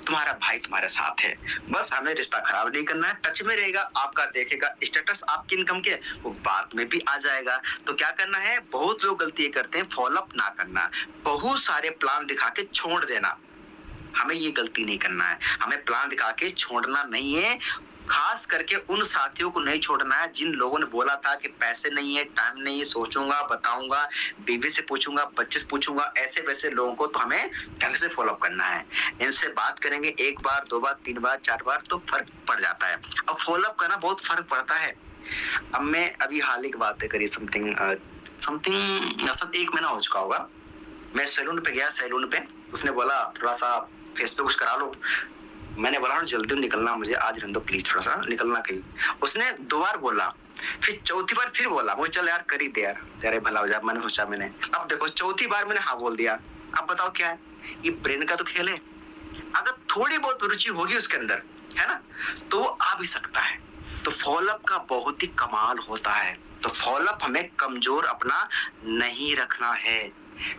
तुम्हारा भाई तुम्हारे साथ है। बस हमें रिश्ता खराब नहीं करना है, टच में रहेगा, आपका देखेगा स्टेटस आपकी इनकम के, वो बात में भी आ जाएगा। तो क्या करना है, बहुत लोग गलती करते हैं, फॉलोअप ना करना, बहुत सारे प्लान दिखा के छोड़ देना। हमें ये गलती नहीं करना है, हमें प्लान दिखा के छोड़ना नहीं है। खास करके उन साथियों को नहीं छोड़ना है जिन लोगों ने बोला था कि पैसे नहीं है, टाइम नहीं है, सोचूंगा, बताऊंगा, बीवी से पूछूंगा, बच्चे से पूछूंगा, ऐसे वैसे लोगों को तो हमें ढंग से फॉलो करना है। इनसे बात करेंगे 1 बार, 2 बार, 3 बार, 4 बार तो फर्क पड़ जाता है। अब फॉलो अप करना बहुत फर्क पड़ता है। अब मैं अभी हाल ही की बात करी, समथिंग 1 महीना हो चुका होगा, मैं सैलून पे गया, सैलून पे उसने बोला थोड़ा सा फेस पे कुछ करा लो। मैंने बोला जल्दी निकलना, मुझे आज रहने दो प्लीज, थोड़ा सा निकलना कहीं। उसने 2 बार बोला, फिर चौथी बार फिर बोला, वो चल यार कर ही दे यार, तेरे भला हो जाए, मैंने सोचा। मैंने अब देखो चौथी बार मैंने हाँ बोल दिया। अब बताओ क्या है, ये ब्रेन का तो खेल है। अगर थोड़ी बहुत रुचि होगी उसके अंदर, है ना, तो वो आ भी सकता है। तो फॉलोअप का बहुत ही कमाल होता है। तो फॉलोअप हमें कमजोर अपना नहीं रखना है।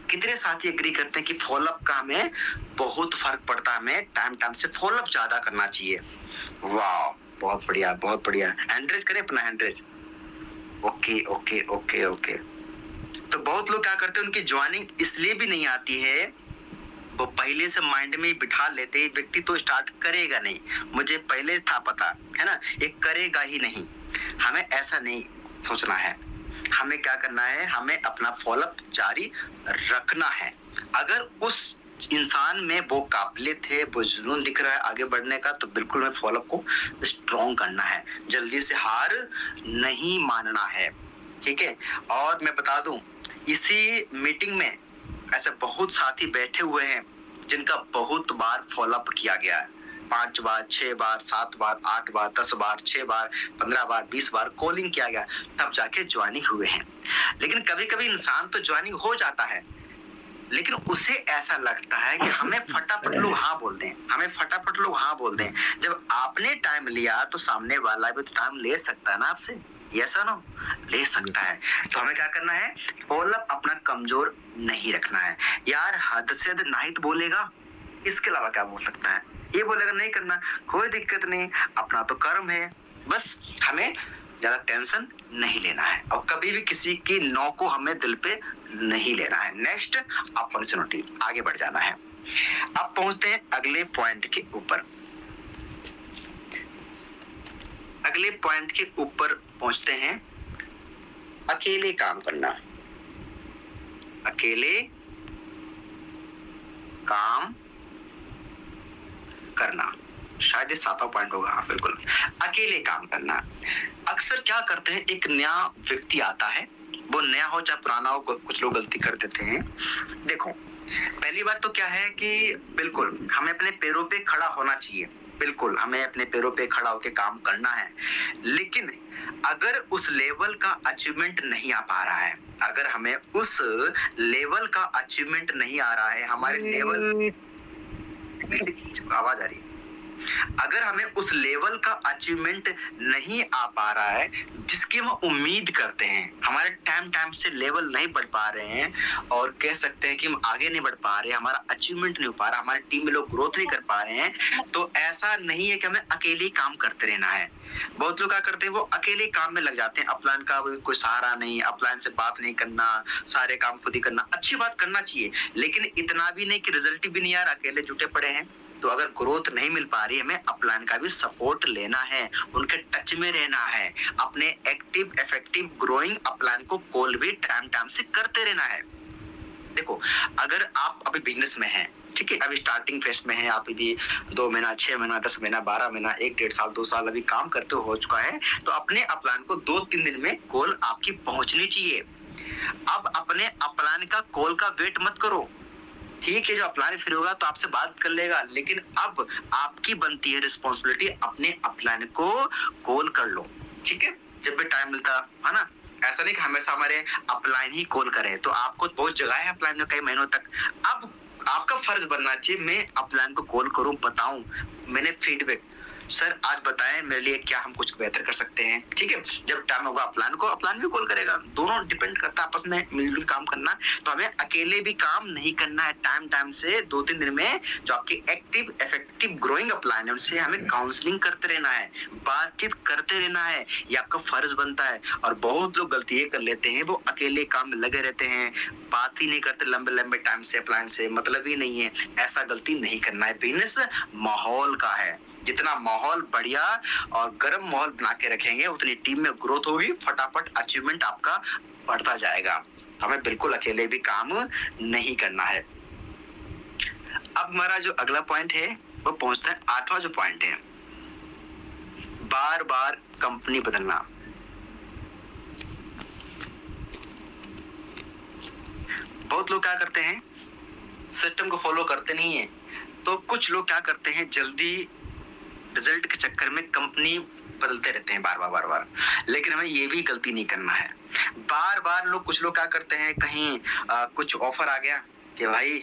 कितने साथी एग्री करते हैं कि फॉलोअप का हमें बहुत फर्क पड़ता है, हमें टाइम से फॉलोअप ज्यादा करना चाहिए। वाह, बहुत बढ़िया, बहुत बढ़िया। हैंडरेज करें अपना, hand raise. Okay okay okay okay. तो बहुत लोग क्या करते हैं, उनकी ज्वाइनिंग इसलिए भी नहीं आती है, वो पहले से माइंड में बिठा लेते हैं व्यक्ति तो स्टार्ट करेगा नहीं, मुझे पहले था पता है ना, ये करेगा ही नहीं। हमें ऐसा नहीं सोचना है। हमें क्या करना है, हमें अपना फॉलोअप जारी रखना है। अगर उस इंसान में वो काबिलियत है, वो जुनून दिख रहा है आगे बढ़ने का, तो बिल्कुल हमें फॉलोअप को स्ट्रॉन्ग करना है, जल्दी से हार नहीं मानना है, ठीक है। और मैं बता दूं, इसी मीटिंग में ऐसे बहुत साथी बैठे हुए हैं जिनका बहुत बार फॉलोअप किया गया है, 5 बार, 6 बार, 7 बार, 8 बार, 10 बार, 6 बार, 15 बार, 20 बार कॉलिंग किया गया, तब जाके ज्वाइनिंग हुए हैं। लेकिन कभी कभी इंसान तो ज्वाइनिंग हो जाता है, लेकिन उसे ऐसा लगता है कि हमें फटाफट लोग हाँ बोल दें, हमें फटाफट लोग हाँ बोल दें। जब आपने टाइम लिया तो सामने वाला भी तो टाइम ले सकता है ना आपसे, यस और नो, ले सकता है। तो हमें क्या करना है, फॉलोअप अपना कमजोर नहीं रखना है। यार हद से ज्यादा नाहित बोलेगा, इसके अलावा क्या बोल सकता है, ये बोलेगा नहीं करना, कोई दिक्कत नहीं, अपना तो कर्म है, बस हमें ज्यादा टेंशन नहीं लेना है और कभी भी किसी की नो को हमें दिल पे नहीं लेना है। नेक्स्ट अपॉर्चुनिटी, आगे बढ़ जाना है। अब पहुंचते हैं अगले पॉइंट के ऊपर। अगले पॉइंट के ऊपर पहुंचते हैं, अकेले काम करना। अकेले काम करना, शायद ये 7वां पॉइंट होगा। हाँ बिल्कुल, अकेले काम करना। अक्सर क्या करते हैं, एक नया व्यक्ति आता है, वो नया हो चाहे पुराना हो, कुछ लोग गलती कर देते हैं। देखो पहली बात तो क्या है कि बिल्कुल हमें अपने पैरों पे खड़ा होना चाहिए, बिल्कुल हमें अपने पैरों पे खड़ा होकर काम करना है। लेकिन अगर उस लेवल का अचीवमेंट नहीं आ पा रहा है, अगर हमें उस लेवल का अचीवमेंट नहीं आ रहा है, हमारे लेवल, आवाज आ रही है, अगर हमें उस लेवल का अचीवमेंट नहीं आ पा रहा है जिसकी हम उम्मीद करते हैं, हमारे टाइम से लेवल नहीं बढ़ पा रहे हैं और कह सकते हैं कि हम आगे नहीं बढ़ पा रहे हैं, हमारा अचीवमेंट नहीं हो पा रहा, हमारी टीम में लोग ग्रोथ नहीं कर पा रहे हैं, तो ऐसा नहीं है कि हमें अकेले ही काम करते रहना है। बहुत लोग क्या करते हैं, वो अकेले काम में लग जाते हैं, अपलाइन का कोई सहारा नहीं, अपलाइन से बात नहीं करना, सारे काम खुद ही करना। अच्छी बात करना चाहिए, लेकिन इतना भी नहीं कि रिजल्ट भी नहीं आ रहा, अकेले जुटे पड़े हैं। तो अगर ग्रोथ नहीं मिल पा रही है, हमें अपलाइन का भी सपोर्ट लेना है, उनके टच में रहना है, अपने एक्टिव इफेक्टिव ग्रोइंग अपलाइन को कॉल भी टाइम से करते रहना है। देखो अगर आप अभी बिजनेस में हैं, ठीक है, अभी स्टार्टिंग फेज में है, आप यदि 2 महीना, 6 महीना, 10 महीना, 12 महीना, 1-1.5 साल, 2 साल अभी काम करते हो चुका है, तो अपने अपलाइन को 2-3 दिन में कॉल आपकी पहुंचनी चाहिए। अब अपने अपलाइन का कॉल का वेट मत करो, ठीक है, जो अपलाइन फ्री होगा तो आपसे बात कर लेगा, लेकिन अब आपकी बनती है रिस्पॉन्सिबिलिटी, अपने अपलाइन को कॉल कर लो, ठीक है, जब भी टाइम मिलता है ना। ऐसा नहीं कि हमेशा हमारे अपलाइन ही कॉल करें, तो आपको बहुत जगह है अपलाइन में कई महीनों तक। अब आपका फर्ज बनना चाहिए, मैं अपलाइन को कॉल करूं, बताऊं, मैंने फीडबैक, सर आज बताएं मेरे लिए क्या हम कुछ बेहतर कर सकते हैं, ठीक है। जब टाइम होगा अपलाइन को, अपलाइन भी कॉल करेगा, दोनों डिपेंड करता है आपस में मिलजुल काम करना। तो हमें अकेले भी काम नहीं करना है, टाइम से 2-3 दिन में जो आपकी एक्टिव इफेक्टिव ग्रोइंग अपलाइन है उनसे हमें काउंसलिंग करते रहना है, बातचीत करते रहना है, ये आपका फर्ज बनता है। और बहुत लोग गलती ये कर लेते हैं, वो अकेले काम में लगे रहते हैं, बात ही नहीं करते लंबे टाइम से, अपलाइन से मतलब ही नहीं है। ऐसा गलती नहीं करना है, बिजनेस माहौल का है, जितना माहौल बढ़िया और गर्म माहौल बना के रखेंगे उतनी टीम में ग्रोथ होगी, फटाफट अचीवमेंट आपका बढ़ता जाएगा। हमें बिल्कुल अकेले भी काम नहीं करना है। अब हमारा जो अगला पॉइंट है वो पहुंचता है 8वां जो पॉइंट है, बार बार कंपनी बदलना। बहुत लोग क्या करते हैं, सिस्टम को फॉलो करते नहीं है, तो कुछ लोग क्या करते हैं, जल्दी रिजल्ट के चक्कर में कंपनी बदलते रहते हैं बार बार। लेकिन हमें ये भी गलती नहीं करना है। बार बार कुछ लोग क्या करते हैं, कहीं कुछ ऑफर आ गया कि भाई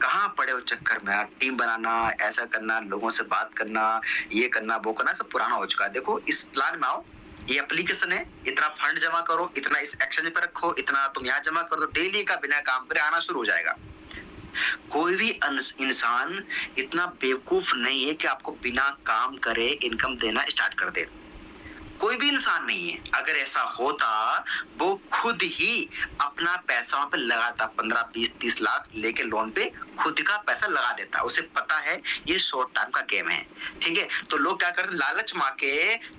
कहाँ पड़े हो चक्कर में, टीम बनाना, ऐसा करना, लोगों से बात करना, ये करना, वो करना, सब पुराना हो चुका है। देखो इस प्लान में आओ, ये एप्लीकेशन है, इतना फंड जमा करो, इतना इस एक्सचेंज पे रखो, इतना तुम यहाँ जमा कर दो, डेली का बिना काम करे आना शुरू हो जाएगा। कोई भी इंसान इतना बेवकूफ नहीं है कि आपको बिना काम करे इनकम देना स्टार्ट कर दे। कोई भी इंसान नहीं है। अगर ऐसा होता वो खुद ही अपना पैसा वहां पे लगाता, 15, 20, 30 लाख लेके लोन पे खुद का पैसा लगा देता। उसे पता है ये शॉर्ट टाइम का गेम है, ठीक है। तो लोग क्या करते हैं, लालच में के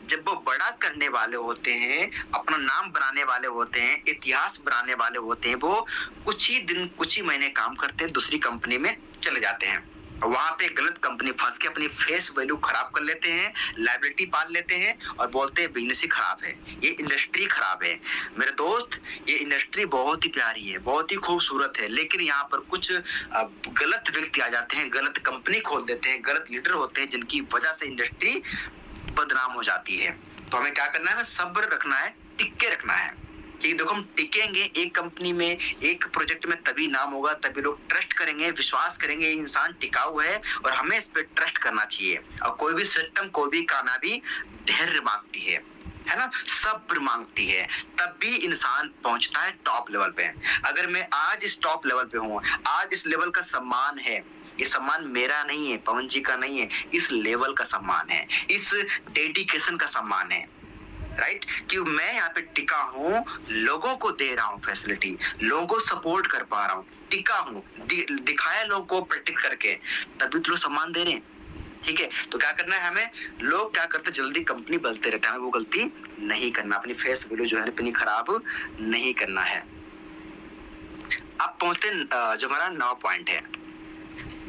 जब वो बड़ा करने वाले होते हैं, अपना नाम बनाने वाले होते हैं, इतिहास बनाने वाले होते हैं, वो कुछ ही दिन कुछ ही महीने काम करते हैं, दूसरी कंपनी में चले जाते हैं। वहां पे गलत कंपनी फंस के अपनी फेस वैल्यू खराब कर लेते हैं, लायबिलिटी पाल लेते हैं और बोलते हैं बिजनेस ही खराब है, ये इंडस्ट्री खराब है। मेरे दोस्त, ये इंडस्ट्री बहुत ही प्यारी है, बहुत ही खूबसूरत है, लेकिन यहाँ पर कुछ गलत व्यक्ति आ जाते हैं, गलत कंपनी खोल देते हैं, गलत लीडर होते हैं, जिनकी वजह से इंडस्ट्री बदनाम हो जाती है। तो हमें क्या करना है, सब्र रखना है, टिक के रखना है कि देखो हम टिकेंगे एक कंपनी में, एक प्रोजेक्ट में, तभी नाम होगा, तभी लोग ट्रस्ट करेंगे, विश्वास करेंगे, ये इंसान टिकाऊ है और हमें इस पे ट्रस्ट करना चाहिए। और कोई भी सिस्टम, कोई भी कामयाबी धैर्य मांगती है ना, सब्र मांगती है, तब भी इंसान पहुंचता है टॉप लेवल पे। अगर मैं आज इस टॉप लेवल पे हूँ, आज इस लेवल का सम्मान है, ये सम्मान मेरा नहीं है, पवन जी का नहीं है, इस लेवल का सम्मान है, इस डेडिकेशन का सम्मान है, राइट। कि मैं यहाँ पे टिका हूँ, लोगों को दे रहा हूँ फैसिलिटी, लोगों को सपोर्ट कर पा रहा हूँ, टिका हूँ, दिखाया लोगों को प्रैक्टिस करके, तभी तो लोग सम्मान दे रहे हैं, ठीक है। तो क्या करना है हमें, लोग क्या करते हैं जल्दी कंपनी बदलते रहते हैं, हमें वो गलती नहीं करना, अपनी फेस वैल्यू जो है अपनी खराब नहीं करना है। अब पहुंचते जो हमारा 9 पॉइंट है,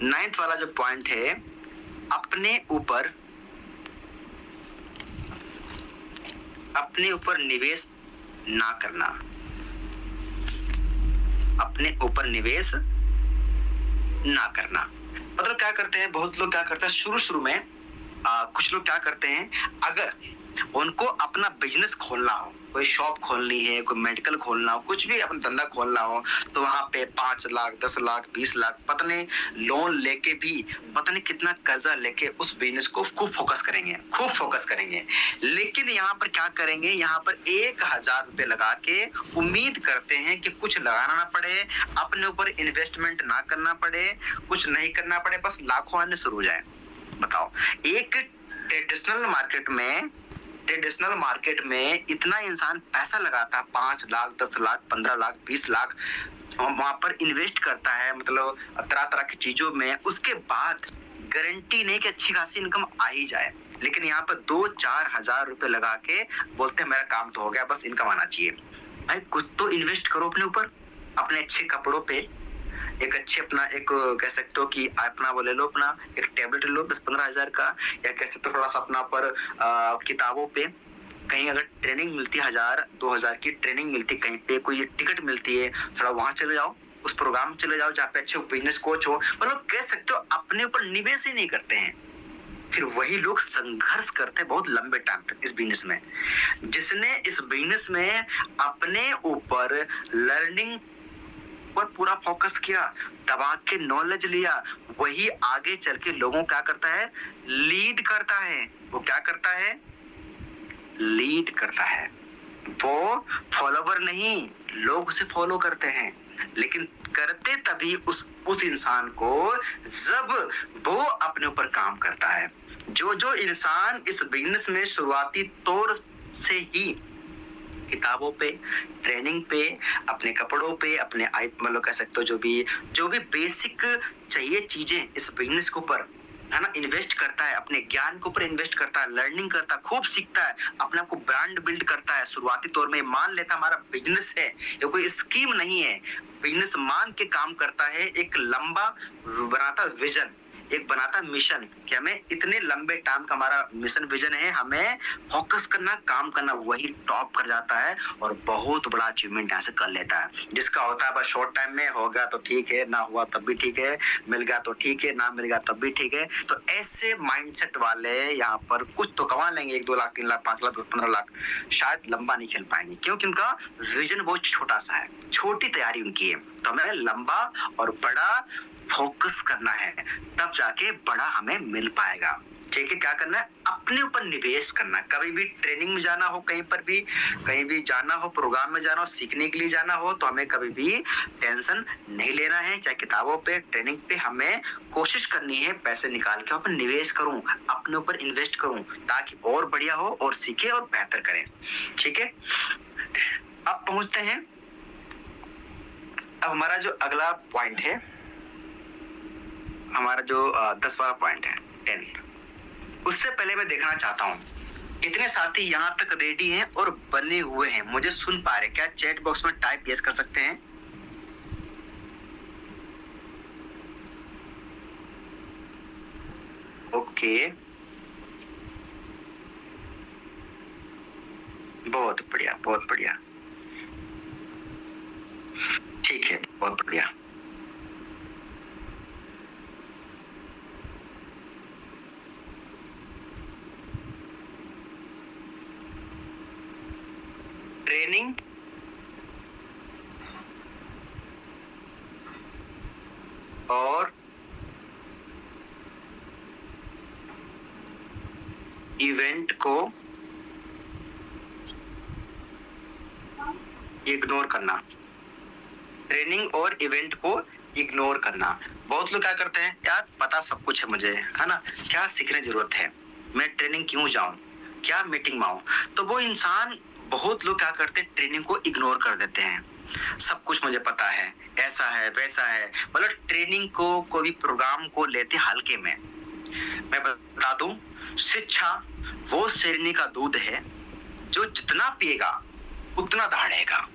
9th वाला जो पॉइंट है, अपने ऊपर निवेश ना करना, अपने ऊपर निवेश ना करना। मतलब क्या करते हैं, बहुत लोग क्या करते हैं शुरू में कुछ लोग क्या करते हैं, अगर उनको अपना बिजनेस खोलना हो, कोई शॉप खोलनी है, कोई मेडिकल खोलना हो, कुछ भी अपना धंधा खोलना हो, तो वहां पे 5 लाख 10 लाख 20 लाख पता नहीं लोन लेके भी, पता नहीं कितना कर्जा लेके उस बिजनेस को खूब फोकस करेंगे। लेकिन यहाँ पर क्या करेंगे, यहाँ पर 1000 रुपए लगा के उम्मीद करते हैं कि कुछ लगाना ना पड़े, अपने ऊपर इन्वेस्टमेंट ना करना पड़े, कुछ नहीं करना पड़े, बस लाखों आने शुरू हो जाए। बताओ, एक ट्रेडिशनल मार्केट में इतना इंसान पैसा लगाता, 5 लाख 10 लाख 15 लाख 20 लाख वहां पर इन्वेस्ट करता है, मतलब तरह की चीजों में, उसके बाद गारंटी नहीं कि अच्छी खासी इनकम आ ही जाए। लेकिन यहाँ पर 2-4 हजार रुपए लगा के बोलते हैं मेरा काम तो हो गया, बस इनकम आना चाहिए। भाई कुछ तो इन्वेस्ट करो अपने ऊपर, अपने अच्छे कपड़ों पे, एक अच्छे अपना एक कह सकते हो कि अपना वो ले लो, अपना एक टेबलेट ले लो 10-15 हजार का, या कह सकते हो थोड़ा सा अपना पर किताबों पे कहीं अगर ट्रेनिंग मिलती है 1000-2000 की ट्रेनिंग मिलती है, कहीं पे कोई टिकट मिलती है, थोड़ा वहां चले जाओ, उस प्रोग्राम में चले जाओ जहाँ पे अच्छे बिजनेस कोच हो। मतलब कह सकते हो अपने ऊपर निवेश ही नहीं करते हैं, फिर वही लोग संघर्ष करते हैं बहुत लंबे टाइम तक इस बिजनेस में। जिसने इस बिजनेस में अपने ऊपर लर्निंग पर पूरा फोकस किया, दबा के नॉलेज लिया, वही आगे चल के लोगों क्या करता है, लीड करता है। वो क्या करता है, लीड करता है। वो फॉलोवर नहीं, लोग उसे फॉलो करते हैं, लेकिन करते तभी उस इंसान को जब वो अपने ऊपर काम करता है। जो इंसान इस बिजनेस में शुरुआती तौर से ही किताबों पे, ट्रेनिंग पे, अपने कपड़ों पे, अपने मतलब कह सकते हो जो भी बेसिक चाहिए चीजें इस बिजनेस के ऊपर है ना, इन्वेस्ट करता है, अपने ज्ञान के ऊपर इन्वेस्ट करता है, लर्निंग करता है, खूब सीखता है, अपने आप को ब्रांड बिल्ड करता है। शुरुआती तौर में मान लेता हमारा बिजनेस है, ये कोई स्कीम नहीं है, बिजनेस मान के काम करता है, एक लंबा बनाता विजन, एक बनाता मिशन कि हमें इतने लंबे टाइम का हमारा मिशन विजन है, हमें फोकस करना, काम करना, वही टॉप कर जाता है और बहुत बड़ा अचीवमेंट यहाँ से कर लेता है। जिसका होता है बस शॉर्ट टाइम में, हो गया तो ठीक है, ना हुआ तब भी ठीक है, मिल गया तो ठीक है, ना मिल गया तब भी ठीक है। तो ऐसे माइंडसेट वाले यहाँ पर कुछ तो कमा लेंगे, 1-2 लाख 3 लाख 5 लाख 15 लाख, शायद लंबा नहीं खेल पाएंगे क्योंकि उनका विजन बहुत छोटा सा है, छोटी तैयारी उनकी है। तो हमें लंबा और बड़ा फोकस करना है, तब जाके बड़ा हमें मिल पाएगा। ठीक है, क्या करना है, अपने ऊपर निवेश करना है। कभी भी ट्रेनिंग में जाना हो, कहीं भी जाना हो, प्रोग्राम में जाना हो, सीखने के लिए जाना हो, तो हमें कभी भी टेंशन नहीं लेना है। चाहे किताबों पे, ट्रेनिंग पे, हमें कोशिश करनी है पैसे निकाल के अपन निवेश करूं, अपने ऊपर इन्वेस्ट करूं, ताकि और बढ़िया हो और सीखे और बेहतर करें। ठीक है, अब पहुंचते हैं, अब हमारा जो अगला पॉइंट है, हमारा जो 10 वाला पॉइंट है 10, उससे पहले मैं देखना चाहता हूँ कितने साथी यहाँ तक रेडी हैं और बने हुए हैं, मुझे सुन पा रहे, क्या चैट बॉक्स में टाइप यस कर सकते हैं? ओके, बहुत बढ़िया, बहुत बढ़िया, ठीक है, बहुत बढ़िया। ट्रेनिंग और इवेंट को इग्नोर करना, ट्रेनिंग और इवेंट को इग्नोर करना। बहुत लोग क्या करते हैं, यार पता सब कुछ है मुझे, है ना, क्या सीखने जरूरत है, मैं ट्रेनिंग क्यों जाऊं, क्या मीटिंग में आऊं। तो वो इंसान, बहुत लोग क्या करते हैं, ट्रेनिंग को इग्नोर कर देते हैं। सब कुछ मुझे पता है, ऐसा है वैसा है, मतलब ट्रेनिंग को, कोई प्रोग्राम को लेते हल्के में। मैं बता दूं, शिक्षा वो शेरनी का दूध है जो जितना पिएगा उतना दहाड़ेगा।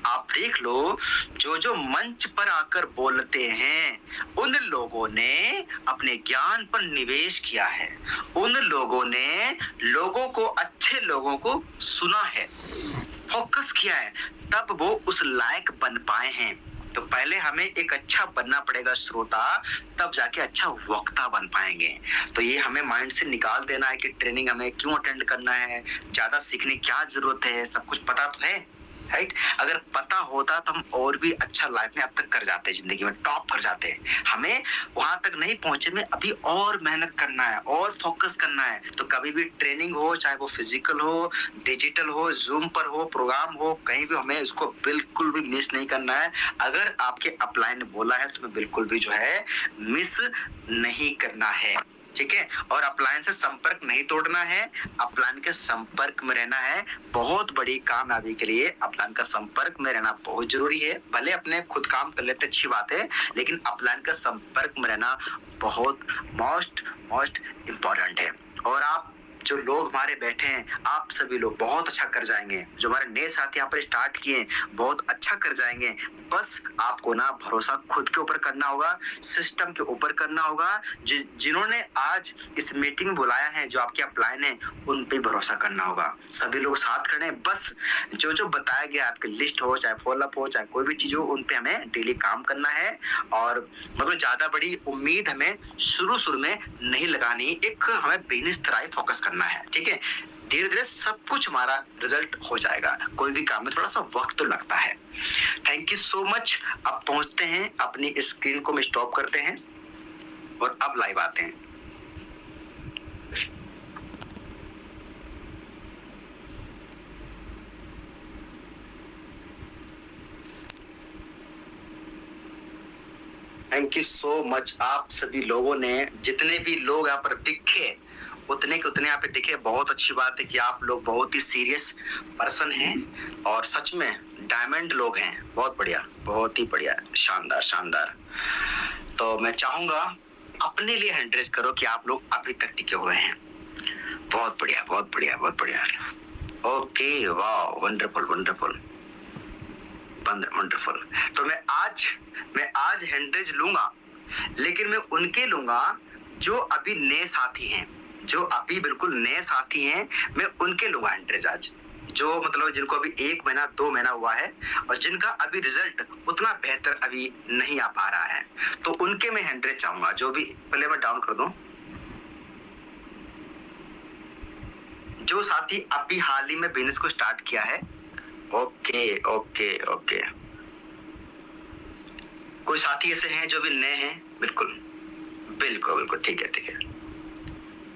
आप देख लो, जो मंच पर आकर बोलते हैं, उन लोगों ने अपने ज्ञान पर निवेश किया है, उन लोगों ने लोगों को, अच्छे लोगों को सुना है, फोकस किया है, तब वो उस लायक बन पाए हैं। तो पहले हमें एक अच्छा बनना पड़ेगा श्रोता, तब जाके अच्छा वक्ता बन पाएंगे। तो ये हमें माइंड से निकाल देना है कि ट्रेनिंग हमें क्यों अटेंड करना है, ज्यादा सीखने की क्या जरूरत है, सब कुछ पता तो है, राइट। अगर पता होता तो हम और भी अच्छा लाइफ में अब तक कर जाते, जिंदगी में टॉप कर जाते। हमें वहां तक नहीं पहुंचे में अभी और मेहनत करना है और फोकस करना है। तो कभी भी ट्रेनिंग हो, चाहे वो फिजिकल हो, डिजिटल हो, जूम पर हो, प्रोग्राम हो, कहीं भी हमें इसको बिल्कुल भी मिस नहीं करना है। अगर आपके अपलाइन ने बोला है तो बिल्कुल भी जो है मिस नहीं करना है, ठीक है। और अपलाइन से संपर्क नहीं तोड़ना है, अपलाइन के संपर्क में रहना है। बहुत बड़ी कामयाबी के लिए अपलाइन का संपर्क में रहना बहुत जरूरी है। भले अपने खुद काम कर लेते अच्छी बात है, लेकिन अपलाइन का संपर्क में रहना बहुत मोस्ट इम्पोर्टेंट है। और आप जो लोग हमारे बैठे हैं, आप सभी लोग बहुत अच्छा कर जाएंगे। जो हमारे नए साथी यहाँ पर स्टार्ट किए बहुत अच्छा कर जाएंगे। बस आपको ना भरोसा खुद के ऊपर करना होगा, सिस्टम के ऊपर करना होगा। जिन्होंने आज इस मीटिंग में बुलाया है, जो आपके अपलाइन है, उन पे भरोसा करना होगा। सभी लोग साथ खड़े हैं, बस जो बताया गया, आपकी लिस्ट हो, चाहे फॉलोअप हो, चाहे कोई भी चीज हो, उन पे हमें डेली काम करना है। और मतलब ज्यादा बड़ी उम्मीद हमें शुरू में नहीं लगानी, एक हमें बिजनेस तरह फोकस करना है, ठीक है। धीरे धीरे सब कुछ हमारा रिजल्ट हो जाएगा। कोई भी काम में थोड़ा सा वक्त तो लगता है। Thank you so much. अब पहुंचते हैं, अपनी स्क्रीन को स्टॉप करते हैं और अब लाइव आते हैं। Thank you so much. आप सभी लोगों ने, जितने भी लोग यहाँ पर दिखे, उतने के उतने यहाँ पे दिखे। बहुत अच्छी बात है कि आप लोग बहुत ही सीरियस पर्सन हैं और सच में डायमंड लोग हैं। बहुत बढ़िया, बहुत ही बढ़िया, शानदार शानदार। तो मैं चाहूंगा अपने लिए हैंड करो कि आप लोग अभी तक टिके हुए हैं। बहुत बढ़िया, बहुत बढ़िया, बहुत बढ़िया। ओके, वाह, वंडरफुल वंडरफुल वंडरफुल। तो मैं आज हैंड लूंगा, लेकिन मैं उनके लूंगा जो अभी नए साथी हैं, जो अभी बिल्कुल नए साथी हैं, मैं उनके लूंगा हैंड आज। जो मतलब जिनको अभी 1 महीना 2 महीना हुआ है और जिनका अभी रिजल्ट उतना बेहतर अभी नहीं आ पा रहा है, तो उनके मैं हैंड चाहूंगा। जो भी, पहले मैं डाउन कर दूं, जो साथी अभी हाल ही में बिजनेस को स्टार्ट किया है। ओके ओके ओके, कोई साथी ऐसे हैं जो भी नए हैं? बिल्कुल बिल्कुल बिल्कुल, ठीक है ठीक है।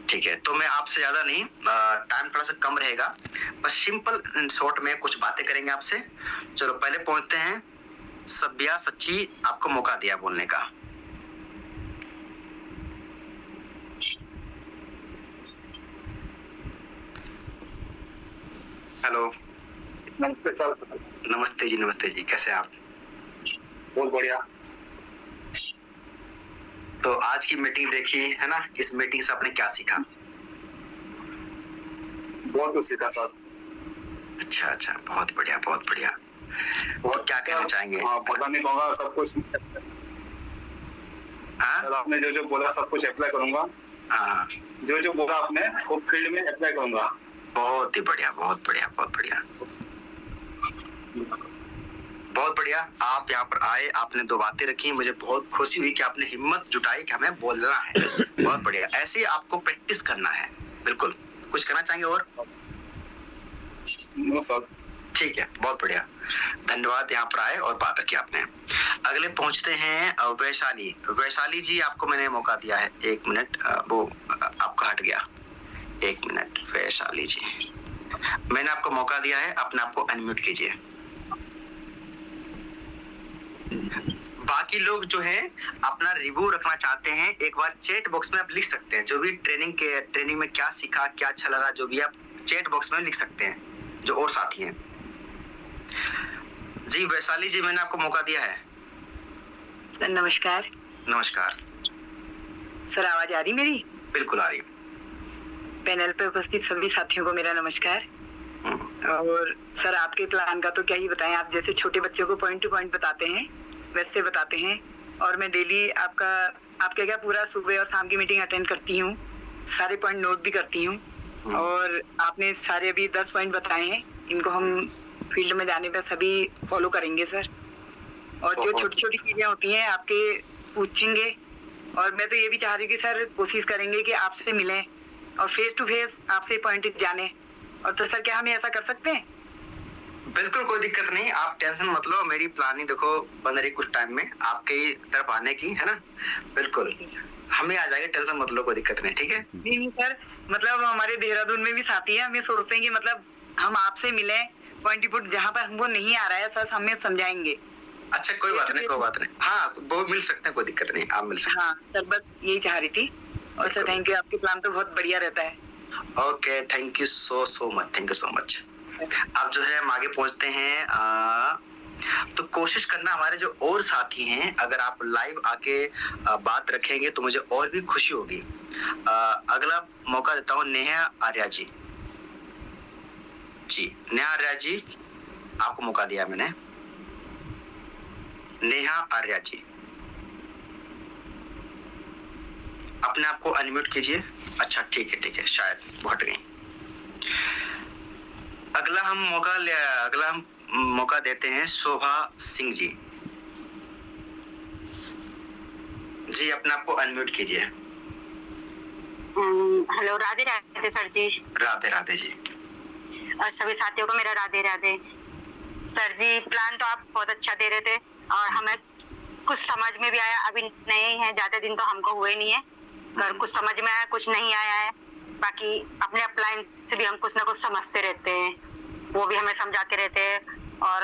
ठीक है, तो मैं आपसे ज्यादा नहीं, टाइम थोड़ा सा कम रहेगा, बस सिंपल एंड शॉर्ट में कुछ बातें करेंगे आपसे। चलो पहले पहुंचते हैं, सभ्या सच्ची आपको मौका दिया बोलने का। हेलो। नमस्ते सर। नमस्ते जी, नमस्ते जी, कैसे हैं आप? बहुत बढ़िया। तो आज की मीटिंग देखी है ना, इस मीटिंग से आपने क्या सीखा? बहुत कुछ सीखा सर। अच्छा अच्छा, बहुत बढ़िया बहुत बढ़िया। और क्या कहना चाहेंगे? हाँ, पता नहीं कहूँगा, सब कुछ हाँ सर आपने जो जो बोला सब कुछ अप्लाई करूंगा। हाँ, जो जो बोला आपने वो फील्ड में अप्लाई करूंगा। बहुत ही बढ़िया बहुत बढ़िया बहुत बढ़िया बहुत बढ़िया। आप यहाँ पर आए, आपने दो बातें रखी, मुझे बहुत खुशी हुई कि आपने हिम्मत जुटाई कि हमें बोलना है। बहुत बढ़िया, ऐसे ही आपको प्रैक्टिस करना है। बिल्कुल। कुछ कहना चाहेंगे और? No sir. ठीक है, बहुत बढ़िया, धन्यवाद यहाँ पर आए और बात रखी आपने। अगले पहुंचते हैं वैशाली। वैशाली जी, आपको मैंने मौका दिया है, 1 मिनट, वो आपका हट गया। 1 मिनट वैशाली जी, मैंने आपको मौका दिया है, अपने आप को अनम्यूट कीजिए। बाकी लोग जो है अपना रिव्यू रखना चाहते हैं, एक बार चैट बॉक्स में आप लिख सकते हैं, जो भी ट्रेनिंग में क्या सीखा, क्या अच्छा लगा, जो भी आप चैट बॉक्स में लिख सकते हैं, जो और साथी हैं। जी वैशाली जी, मैंने आपको मौका दिया है। सर नमस्कार। नमस्कार सर, आवाज आ रही मेरी? बिल्कुल आ रही। पैनल पे उपस्थित सभी साथियों को मेरा नमस्कार। और सर, आपके प्लान का तो क्या ही बताएं, आप जैसे छोटे बच्चों को पॉइंट टू पॉइंट बताते हैं वैसे बताते हैं, और मैं डेली आपके क्या पूरा सुबह और शाम की मीटिंग अटेंड करती हूँ, सारे पॉइंट नोट भी करती हूँ। और आपने सारे अभी 10 पॉइंट बताए हैं, इनको हम फील्ड में जाने पर सभी फॉलो करेंगे सर। और जो छोटी छोटी चीजें होती हैं आपके पूछेंगे, और मैं तो ये भी चाह रही हूँ कि सर कोशिश करेंगे कि आपसे मिलें और फेस टू फेस आपसे पॉइंट जाने। और तो सर क्या हमें ऐसा कर सकते हैं? बिल्कुल, कोई दिक्कत नहीं, आप टेंशन मत लो, मेरी प्लानिंग देखो बन रही कुछ टाइम में आपके तरफ आने की, है ना? बिल्कुल हमें आ जाएगा, टेंशन मत लो, कोई दिक्कत नहीं, ठीक है? नहीं सर, मतलब हमारे देहरादून में भी साथी है, हमें सोचते हैं कि मतलब हम आपसे मिले, पॉइंट पुट जहाँ पर हमको नहीं आ रहा है सर हमें समझाएंगे। अच्छा, कोई बात नहीं, कोई बात नहीं, हाँ वो मिल सकते हैं, कोई दिक्कत नहीं, आप मिल सकते हैं। हाँ सर, बस यही चाह रही थी। और सर थैंक यू, आपके प्लान तो बहुत बढ़िया रहता है। Okay, thank you so much, thank you so much. अब जो है हम आगे पहुंचते हैं, तो कोशिश करना हमारे जो और साथी हैं, अगर आप लाइव आके बात रखेंगे तो मुझे और भी खुशी होगी। अगला मौका देता हूँ नेहा आर्या जी। जी नेहा आर्या जी, आपको मौका दिया मैंने। नेहा आर्या जी, अपने आप को अनम्यूट कीजिए। अच्छा ठीक है, शायद हट गई। अगला हम मौका देते हैं शोभा सिंह जी। जी अपने आप को अनम्यूट कीजिए। हेलो, राधे राधे सर जी। राधे राधे जी। और सभी साथियों को मेरा राधे राधे। सर जी, प्लान तो आप बहुत अच्छा दे रहे थे और हमें कुछ समझ में भी आया। अभी नए हैं, ज्यादा दिन तो हमको हुए नहीं है, पर कुछ समझ में आया, कुछ नहीं आया है। बाकी अपने अपलाइन से भी हम कुछ ना कुछ समझते रहते हैं, वो भी हमें समझाते रहते हैं और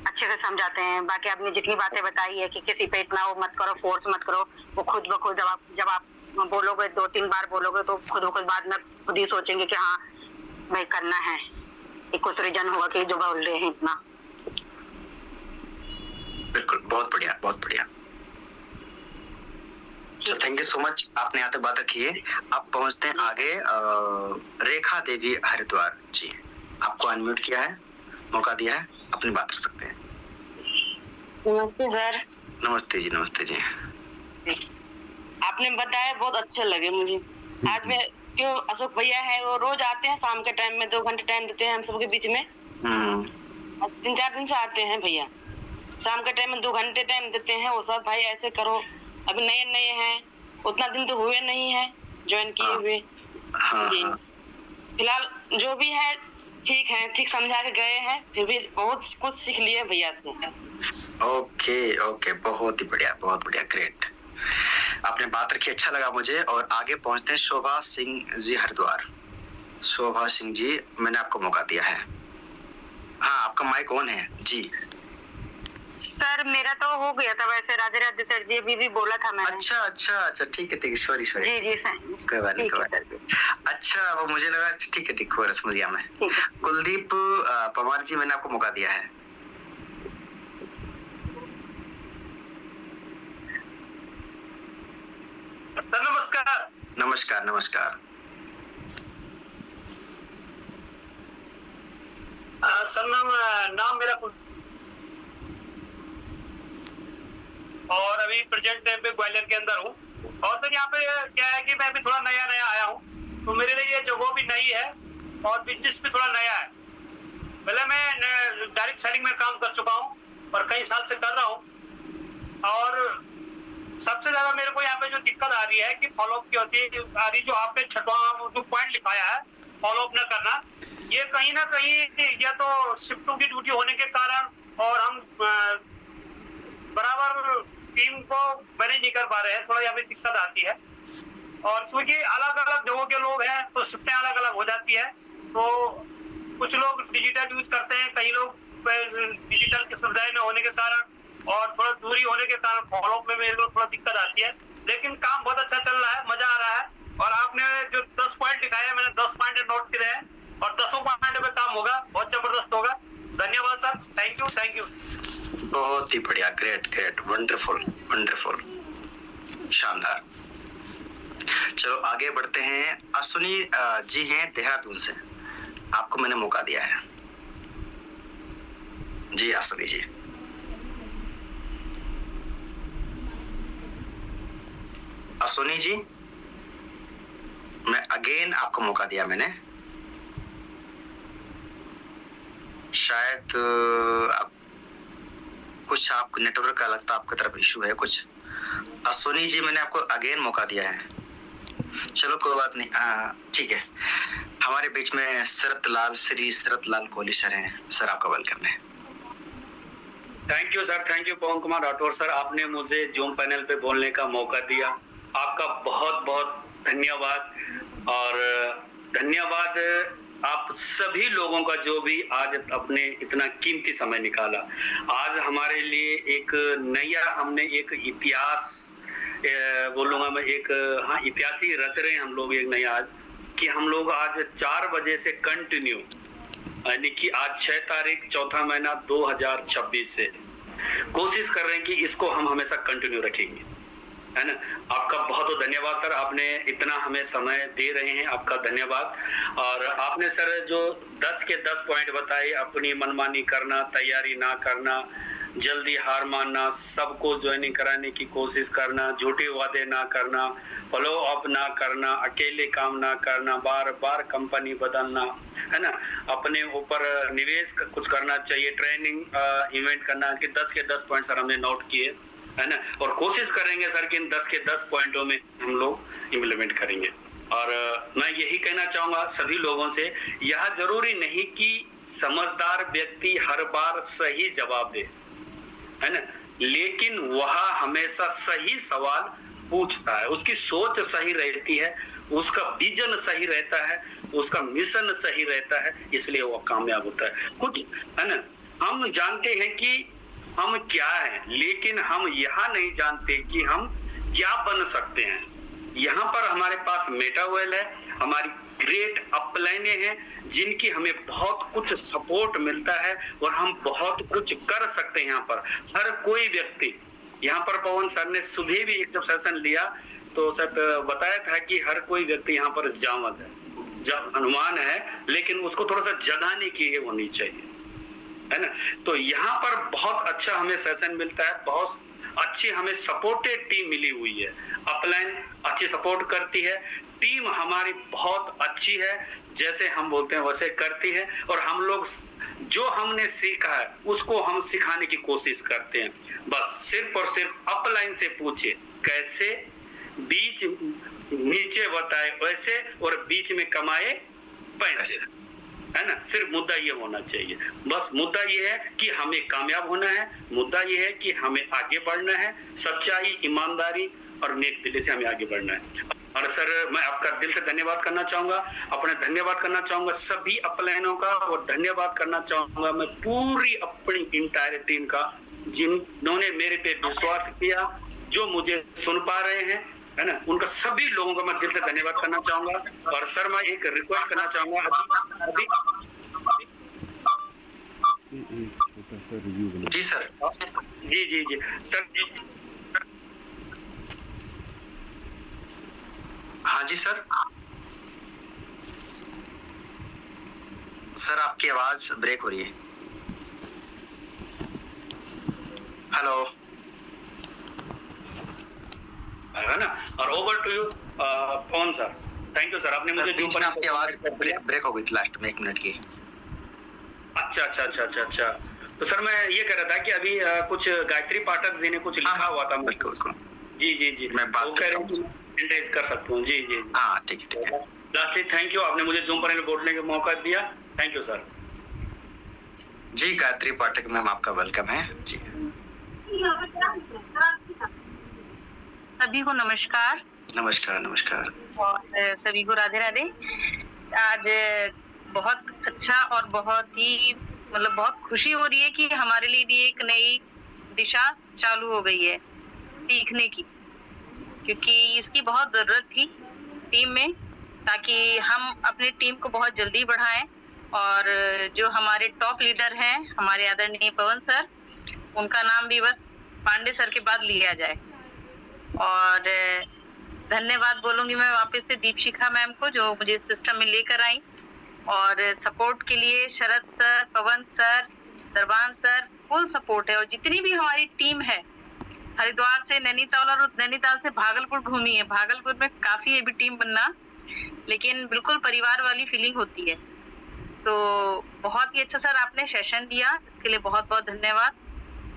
अच्छे से समझाते हैं। बाकी आपने जितनी बातें बताई है कि किसी पे इतना वो मत करो, फोर्स मत करो, वो खुद ब खुद जब आप बोलोगे, 2-3 बार बोलोगे तो खुद ब खुद बाद में खुद ही सोचेंगे कि हाँ भाई करना है। एक कुछ रीजन होगा कि जो बोल रहे हैं इतना। बिल्कुल, बहुत बढ़िया बहुत बढ़िया। थैंक यू सो मच, आपने यहाँ तक बात रखी है। अब पहुंचते हैं आगे, रेखा देवी हरिद्वार जी, आपको अनम्यूट किया है, मौका दिया है, अपनी बात रख सकते हैं। नमस्ते सर। नमस्ते जी, नमस्ते जी। आपने बताया बहुत अच्छे लगे मुझे। आज में क्यों अशोक भैया है, वो रोज आते हैं शाम के टाइम में, 2 घंटे टाइम देते हैं हम सबके बीच में। 3-4 दिन से आते हैं भैया, शाम के टाइम में 2 घंटे टाइम देते हैं। वो सब भाई ऐसे करो, अभी नए हैं, उतना दिन तो हुए नहीं है ज्वाइन किए हुए। जी फिलहाल जो भी है ठीक है, ठीक समझा के गए हैं, फिर भी बहुत कुछ सीख लिए भैया से। ओके, बहुत ही बढ़िया, बहुत बढ़िया, ग्रेट। आपने बात रखी, अच्छा लगा मुझे। और आगे पहुंचते हैं शोभा सिंह जी हरिद्वार। शोभा सिंह जी, मैंने आपको मौका दिया है। हाँ, आपका माइक ऑन है जी। सर मेरा तो हो गया था वैसे। राधे राधे सर जी, अभी भी बोला था मैंने। अच्छा, ठीक है, सॉरी। जी सर, कोई बात नहीं, कोई बात नहीं। अच्छा, वो मुझे लगा, ठीक है, समझ गया मैं। कुलदीप पवार जी, मैंने आपको मौका दिया है। सर नमस्कार। नमस्कार। सर नाम मेरा और अभी प्रेजेंट टाइम पे ग्वालियर के अंदर हूँ। और सर यहाँ पे क्या है कि मैं भी थोड़ा नया आया हूँ, तो मेरे लिए ये जगह भी नई है और बिजनेस भी थोड़ा नया है। पहले मैं डायरेक्ट सेलिंग में काम कर चुका हूँ और कई साल से कर रहा हूँ। और सबसे ज्यादा मेरे को यहाँ पे जो दिक्कत आ रही है कि फॉलोअप की होती है आ रही, जो आपने छठवां जो पॉइंट लिखाया है फॉलोअप न करना, ये कहीं ना कहीं या तो शिफ्टों की ड्यूटी होने के कारण और हम बराबर टीम को मैनेज नहीं कर पा रहे हैं, थोड़ा यहाँ पे दिक्कत आती है। और क्योंकि अलग अलग जगहों के लोग हैं तो शिफ्टें अलग अलग हो जाती है। तो कुछ लोग डिजिटल यूज करते हैं, कई लोग डिजिटल की सुविधाएं न होने के कारण और थोड़ा दूरी होने के कारण फॉलोअप में मेरे को थोड़ा दिक्कत आती है। लेकिन काम बहुत अच्छा चल रहा है, मजा आ रहा है। और आपने जो 10 पॉइंट दिखाए हैं, मैंने 10 पॉइंट नोट करे हैं और 10 पॉइंट पे काम होगा, बहुत जबरदस्त होगा। धन्यवाद सर, थैंक यू। बहुत ही बढ़िया, ग्रेट, वंडरफुल, शानदार। चलो आगे बढ़ते हैं। अश्विनी जी हैं देहरादून से, आपको मैंने मौका दिया है जी। अश्विनी जी, मैं अगेन आपको मौका दिया मैंने। शायद कुछ आपको नेटवर्क का लगता है, आपकी तरफ इशू है कुछ। अश्विनी जी, मैंने आपको अगेन मौका दिया है। चलो कोई बात नहीं, ठीक है। हमारे बीच में श्री शरत लाल कोहली सर हैं। सर आपका वेलकम है। Thank you sir, thank you Pawan Kumar Rathore sir, आपने मुझे जूम पैनल पे बोलने का मौका दिया। आपका बहुत बहुत धन्यवाद। और धन्यवाद आप सभी लोगों का जो भी आज अपने इतना कीमती समय निकाला। आज हमारे लिए एक नया, हमने एक इतिहास बोलूंगा मैं, एक इतिहास ही रच रहे हैं हम लोग एक नया आज, कि हम लोग आज 4 बजे से कंटिन्यू, यानी कि आज 6 तारीख 4था महीना 2026 से कोशिश कर रहे हैं कि इसको हम हमेशा कंटिन्यू रखेंगे, है ना। आपका बहुत बहुत धन्यवाद सर, आपने इतना हमें समय दे रहे हैं, आपका धन्यवाद। और आपने सर जो 10 के 10 पॉइंट बताए, अपनी मनमानी करना, तैयारी ना करना, जल्दी हार मानना, सबको ज्वाइनिंग कराने की कोशिश करना, झूठे वादे ना करना, फॉलो अप ना करना, अकेले काम ना करना, बार बार कंपनी बदलना, है ना, अपने ऊपर निवेश कुछ करना चाहिए, ट्रेनिंग इवेंट करना, कि 10 के 10 पॉइंट सर हमने नोट किए, है ना। और कोशिश करेंगे सर कि इन 10 के 10 पॉइंटों में हम लोग इम्प्लीमेंट करेंगे। और मैं यही कहना चाहूंगा सभी लोगों से, यह जरूरी नहीं कि समझदार व्यक्ति हर बार सही जवाब दे, है ना, लेकिन वह हमेशा सही सवाल पूछता है, उसकी सोच सही रहती है, उसका विजन सही रहता है, उसका मिशन सही रहता है, इसलिए वो कामयाब होता है। कुछ, है ना, हम जानते हैं कि हम क्या हैं, लेकिन हम यह नहीं जानते कि हम क्या बन सकते हैं। यहाँ पर हमारे पास मेटावेल है, हमारी ग्रेट अपलाइने हैं, जिनकी हमें बहुत कुछ सपोर्ट मिलता है और हम बहुत कुछ कर सकते हैं। यहाँ पर हर कोई व्यक्ति, यहाँ पर पवन सर ने सुबह भी एक जब सेशन लिया तो सर बताया था कि हर कोई व्यक्ति यहाँ पर जामद है, जब हनुमान है, लेकिन उसको थोड़ा सा जगाने की होनी चाहिए, है ना। तो यहाँ पर बहुत अच्छा हमें सेशन मिलता है, बहुत अच्छी हमें सपोर्टेड टीम मिली हुई है, अपलाइन अच्छी सपोर्ट करती है, टीम हमारी बहुत अच्छी है, जैसे हम बोलते हैं वैसे करती है, और हम लोग जो हमने सीखा है उसको हम सिखाने की कोशिश करते हैं। बस सिर्फ और सिर्फ अपलाइन से पूछे कैसे, बीच नीचे बताए वैसे, और बीच में कमाए पैसे, है ना। सिर्फ मुद्दा ये होना चाहिए, बस मुद्दा ये है कि हमें कामयाब होना है, मुद्दा ये है कि हमें आगे बढ़ना है, सच्चाई, ईमानदारी और नेक दिल्ली से हमें आगे बढ़ना है। और सर मैं आपका दिल से धन्यवाद करना चाहूंगा, अपने धन्यवाद करना चाहूंगा सभी अपलाइनों का, और धन्यवाद करना चाहूंगा मैं पूरी अपनी इंटायर टीम का जिन्होंने मेरे पे विश्वास किया, जो मुझे सुन पा रहे हैं, है ना, उनका सभी लोगों का मैं दिल से धन्यवाद करना चाहूंगा। और सर मैं एक रिक्वेस्ट करना चाहूंगा अभी एक छोटा सा रिव्यू। जी सर। जी सर। हाँ जी सर। सर आपकी आवाज ब्रेक हो रही है। हेलो, है ना। और over to you phone sir. Thank you sir, आपने मुझे बीच में आपकी आवाज ब्रेक हो गई थी लास्ट में 1 मिनट की। अच्छा। तो सर मैं ये कह रहा था कि अभी कुछ गायत्री पाठक जी ने कुछ लिखा हुआ था। बिल्कुल। जी मैं बात कर सकता हूँ। जी हाँ ठीक है। लास्टली थैंक यू, आपने मुझे जूम पर बोलने का मौका दिया। Thank you sir. जी गायत्री पाठक मैम आपका वेलकम है जी। सभी को नमस्कार। नमस्कार। और सभी को राधे राधे। आज बहुत अच्छा और बहुत ही बहुत खुशी हो रही है कि हमारे लिए भी एक नई दिशा चालू हो गई है सीखने की, क्योंकि इसकी बहुत जरूरत थी टीम में, ताकि हम अपनी टीम को बहुत जल्दी बढ़ाएं। और जो हमारे टॉप लीडर हैं, हमारे आदरणीय पवन सर, उनका नाम भी बस पांडे सर के बाद लिया जाए। और धन्यवाद बोलूंगी मैं वापस से दीपशिखा मैम को, जो मुझे इस सिस्टम में लेकर आई, और सपोर्ट के लिए शरद सर, पवन सर, दरबान सर, फुल सपोर्ट है। और जितनी भी हमारी टीम है, हरिद्वार से नैनीताल और नैनीताल से भागलपुर घूमी है। भागलपुर में काफी है अभी टीम बनना, लेकिन बिल्कुल परिवार वाली फीलिंग होती है। तो बहुत ही अच्छा सर आपने सेशन दिया, इसके लिए बहुत बहुत धन्यवाद।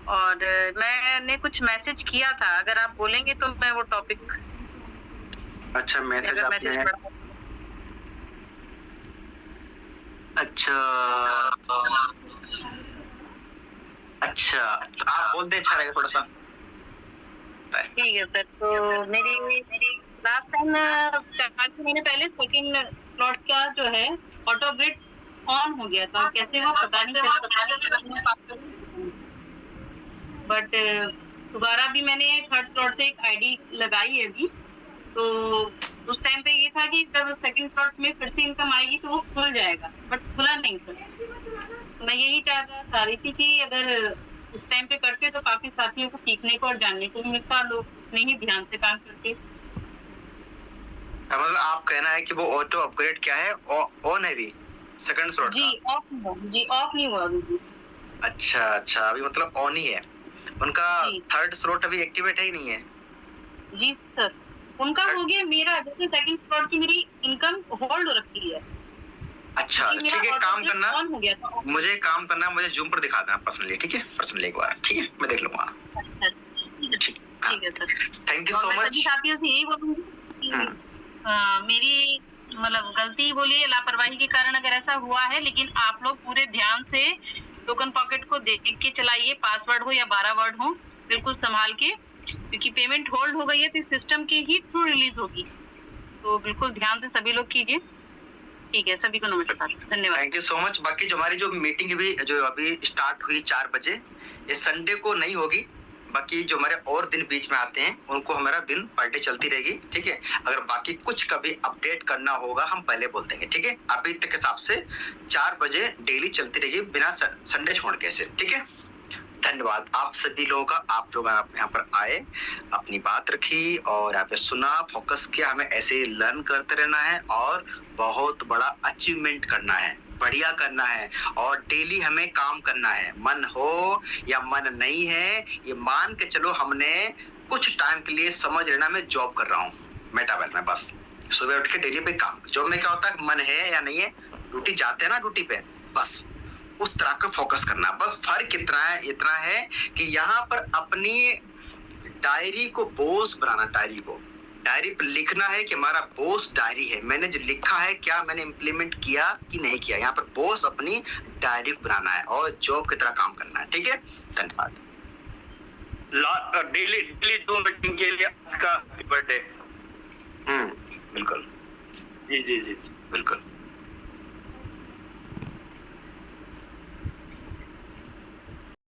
और मैंने कुछ मैसेज किया था, अगर आप बोलेंगे तो मैं वो टॉपिक। अच्छा मैसेज आपने। अच्छा आप बोल दे, अच्छा रहेगा थोड़ा सा। ठीक है सर। तो मेरी लास्ट टाइम 4 महीने पहले सेकंड स्लॉट का जो है ऑटो ब्रिड ऑन हो गया था, कैसे वो पता नहीं चला। बट दोबारा भी मैंने थर्ड स्लॉट से एक आईडी लगाई है अभी। तो उस टाइम पे ये था कि जब सेकंड स्लॉट में फिर से इनकम आएगी तो वो खुल जाएगा, बट खुला नहीं सर। मैं यही चाह रही थी कि अगर उस टाइम पे करते तो काफी साथियों को सीखने को और जानने को मिलता, लोग नहीं ही ध्यान से काम करते। मतलब आप कहना है कि वो ऑटो अपग्रेड क्या है, ऑन है भी सेकंड स्लॉट? जी ऑफ नहीं हुआ अभी। अच्छा अभी मतलब ऑन ही है उनका। थर्ड स्लॉट अभी एक्टिवेट है ही नहीं है? जी सर, उनका हो गया। मेरा जैसे सेकंड स्लॉट की मेरी इनकम होल्ड हो रखी है। अच्छा ठीक है, काम करना, मुझे काम करना, मुझे जूम पर दिखा देना पर्सनली, ठीक है? पर्सनली एक बार, ठीक है, मैं देख लूंगा। ठीक है sir, thank you so much. सभी साथियों से यही बोलूंगी, मेरी गलती बोलिए, लापरवाही के कारण अगर ऐसा हुआ है, लेकिन आप लोग पूरे ध्यान से टोकन पॉकेट को देख के चलाइए, पासवर्ड हो या 12 वर्ड हो, बिल्कुल संभाल के, क्योंकि पेमेंट होल्ड हो गई है तो सिस्टम के ही थ्रू रिलीज होगी। तो बिल्कुल ध्यान से सभी लोग कीजिए। ठीक है, सभी को नमस्कार, धन्यवाद। Thank you so much. बाकी जो हमारी जो मीटिंग भी जो अभी स्टार्ट हुई 4 बजे, ये संडे को नहीं होगी। बाकी जो हमारे और दिन बीच में आते हैं उनको हमारा दिन पर डे चलती रहेगी, ठीक है? अगर बाकी कुछ कभी अपडेट करना होगा हम पहले बोल देंगे, ठीक है? अभी तक के हिसाब से 4 बजे डेली चलती रहेगी बिना संडे छोड़ के से, ठीक है? धन्यवाद आप सभी लोगों का। आप लोग यहाँ पर आए, अपनी बात रखी और यहाँ पे सुना, फोकस किया। हमें ऐसे ही लर्न करते रहना है और बहुत बड़ा अचीवमेंट करना है, बढ़िया करना है, और डेली हमें काम करना है। मन हो या मन नहीं है, ये मान के चलो हमने कुछ टाइम के लिए समझ लेना मैं जॉब कर रहा हूँ मेटावेल में। बस सुबह उठ के डेली पे काम, जॉब में क्या होता है, मन है या नहीं है, ड्यूटी जाते हैं ना ड्यूटी पे, बस उस तरह का फोकस करना। बस फर्क इतना है कि यहाँ पर अपनी डायरी को बोझ बनाना, डायरी पर लिखना है कि हमारा बोस डायरी है, मैंने जो लिखा है क्या मैंने इम्प्लीमेंट किया कि नहीं किया। यहाँ पर बोस अपनी डायरी को बनाना है और जॉब की तरह काम करना है, ठीक है? धन्यवाद। डेली जूम मीटिंग के लिए आज का बर्थडे। बिल्कुल। जी जी जी बिल्कुल।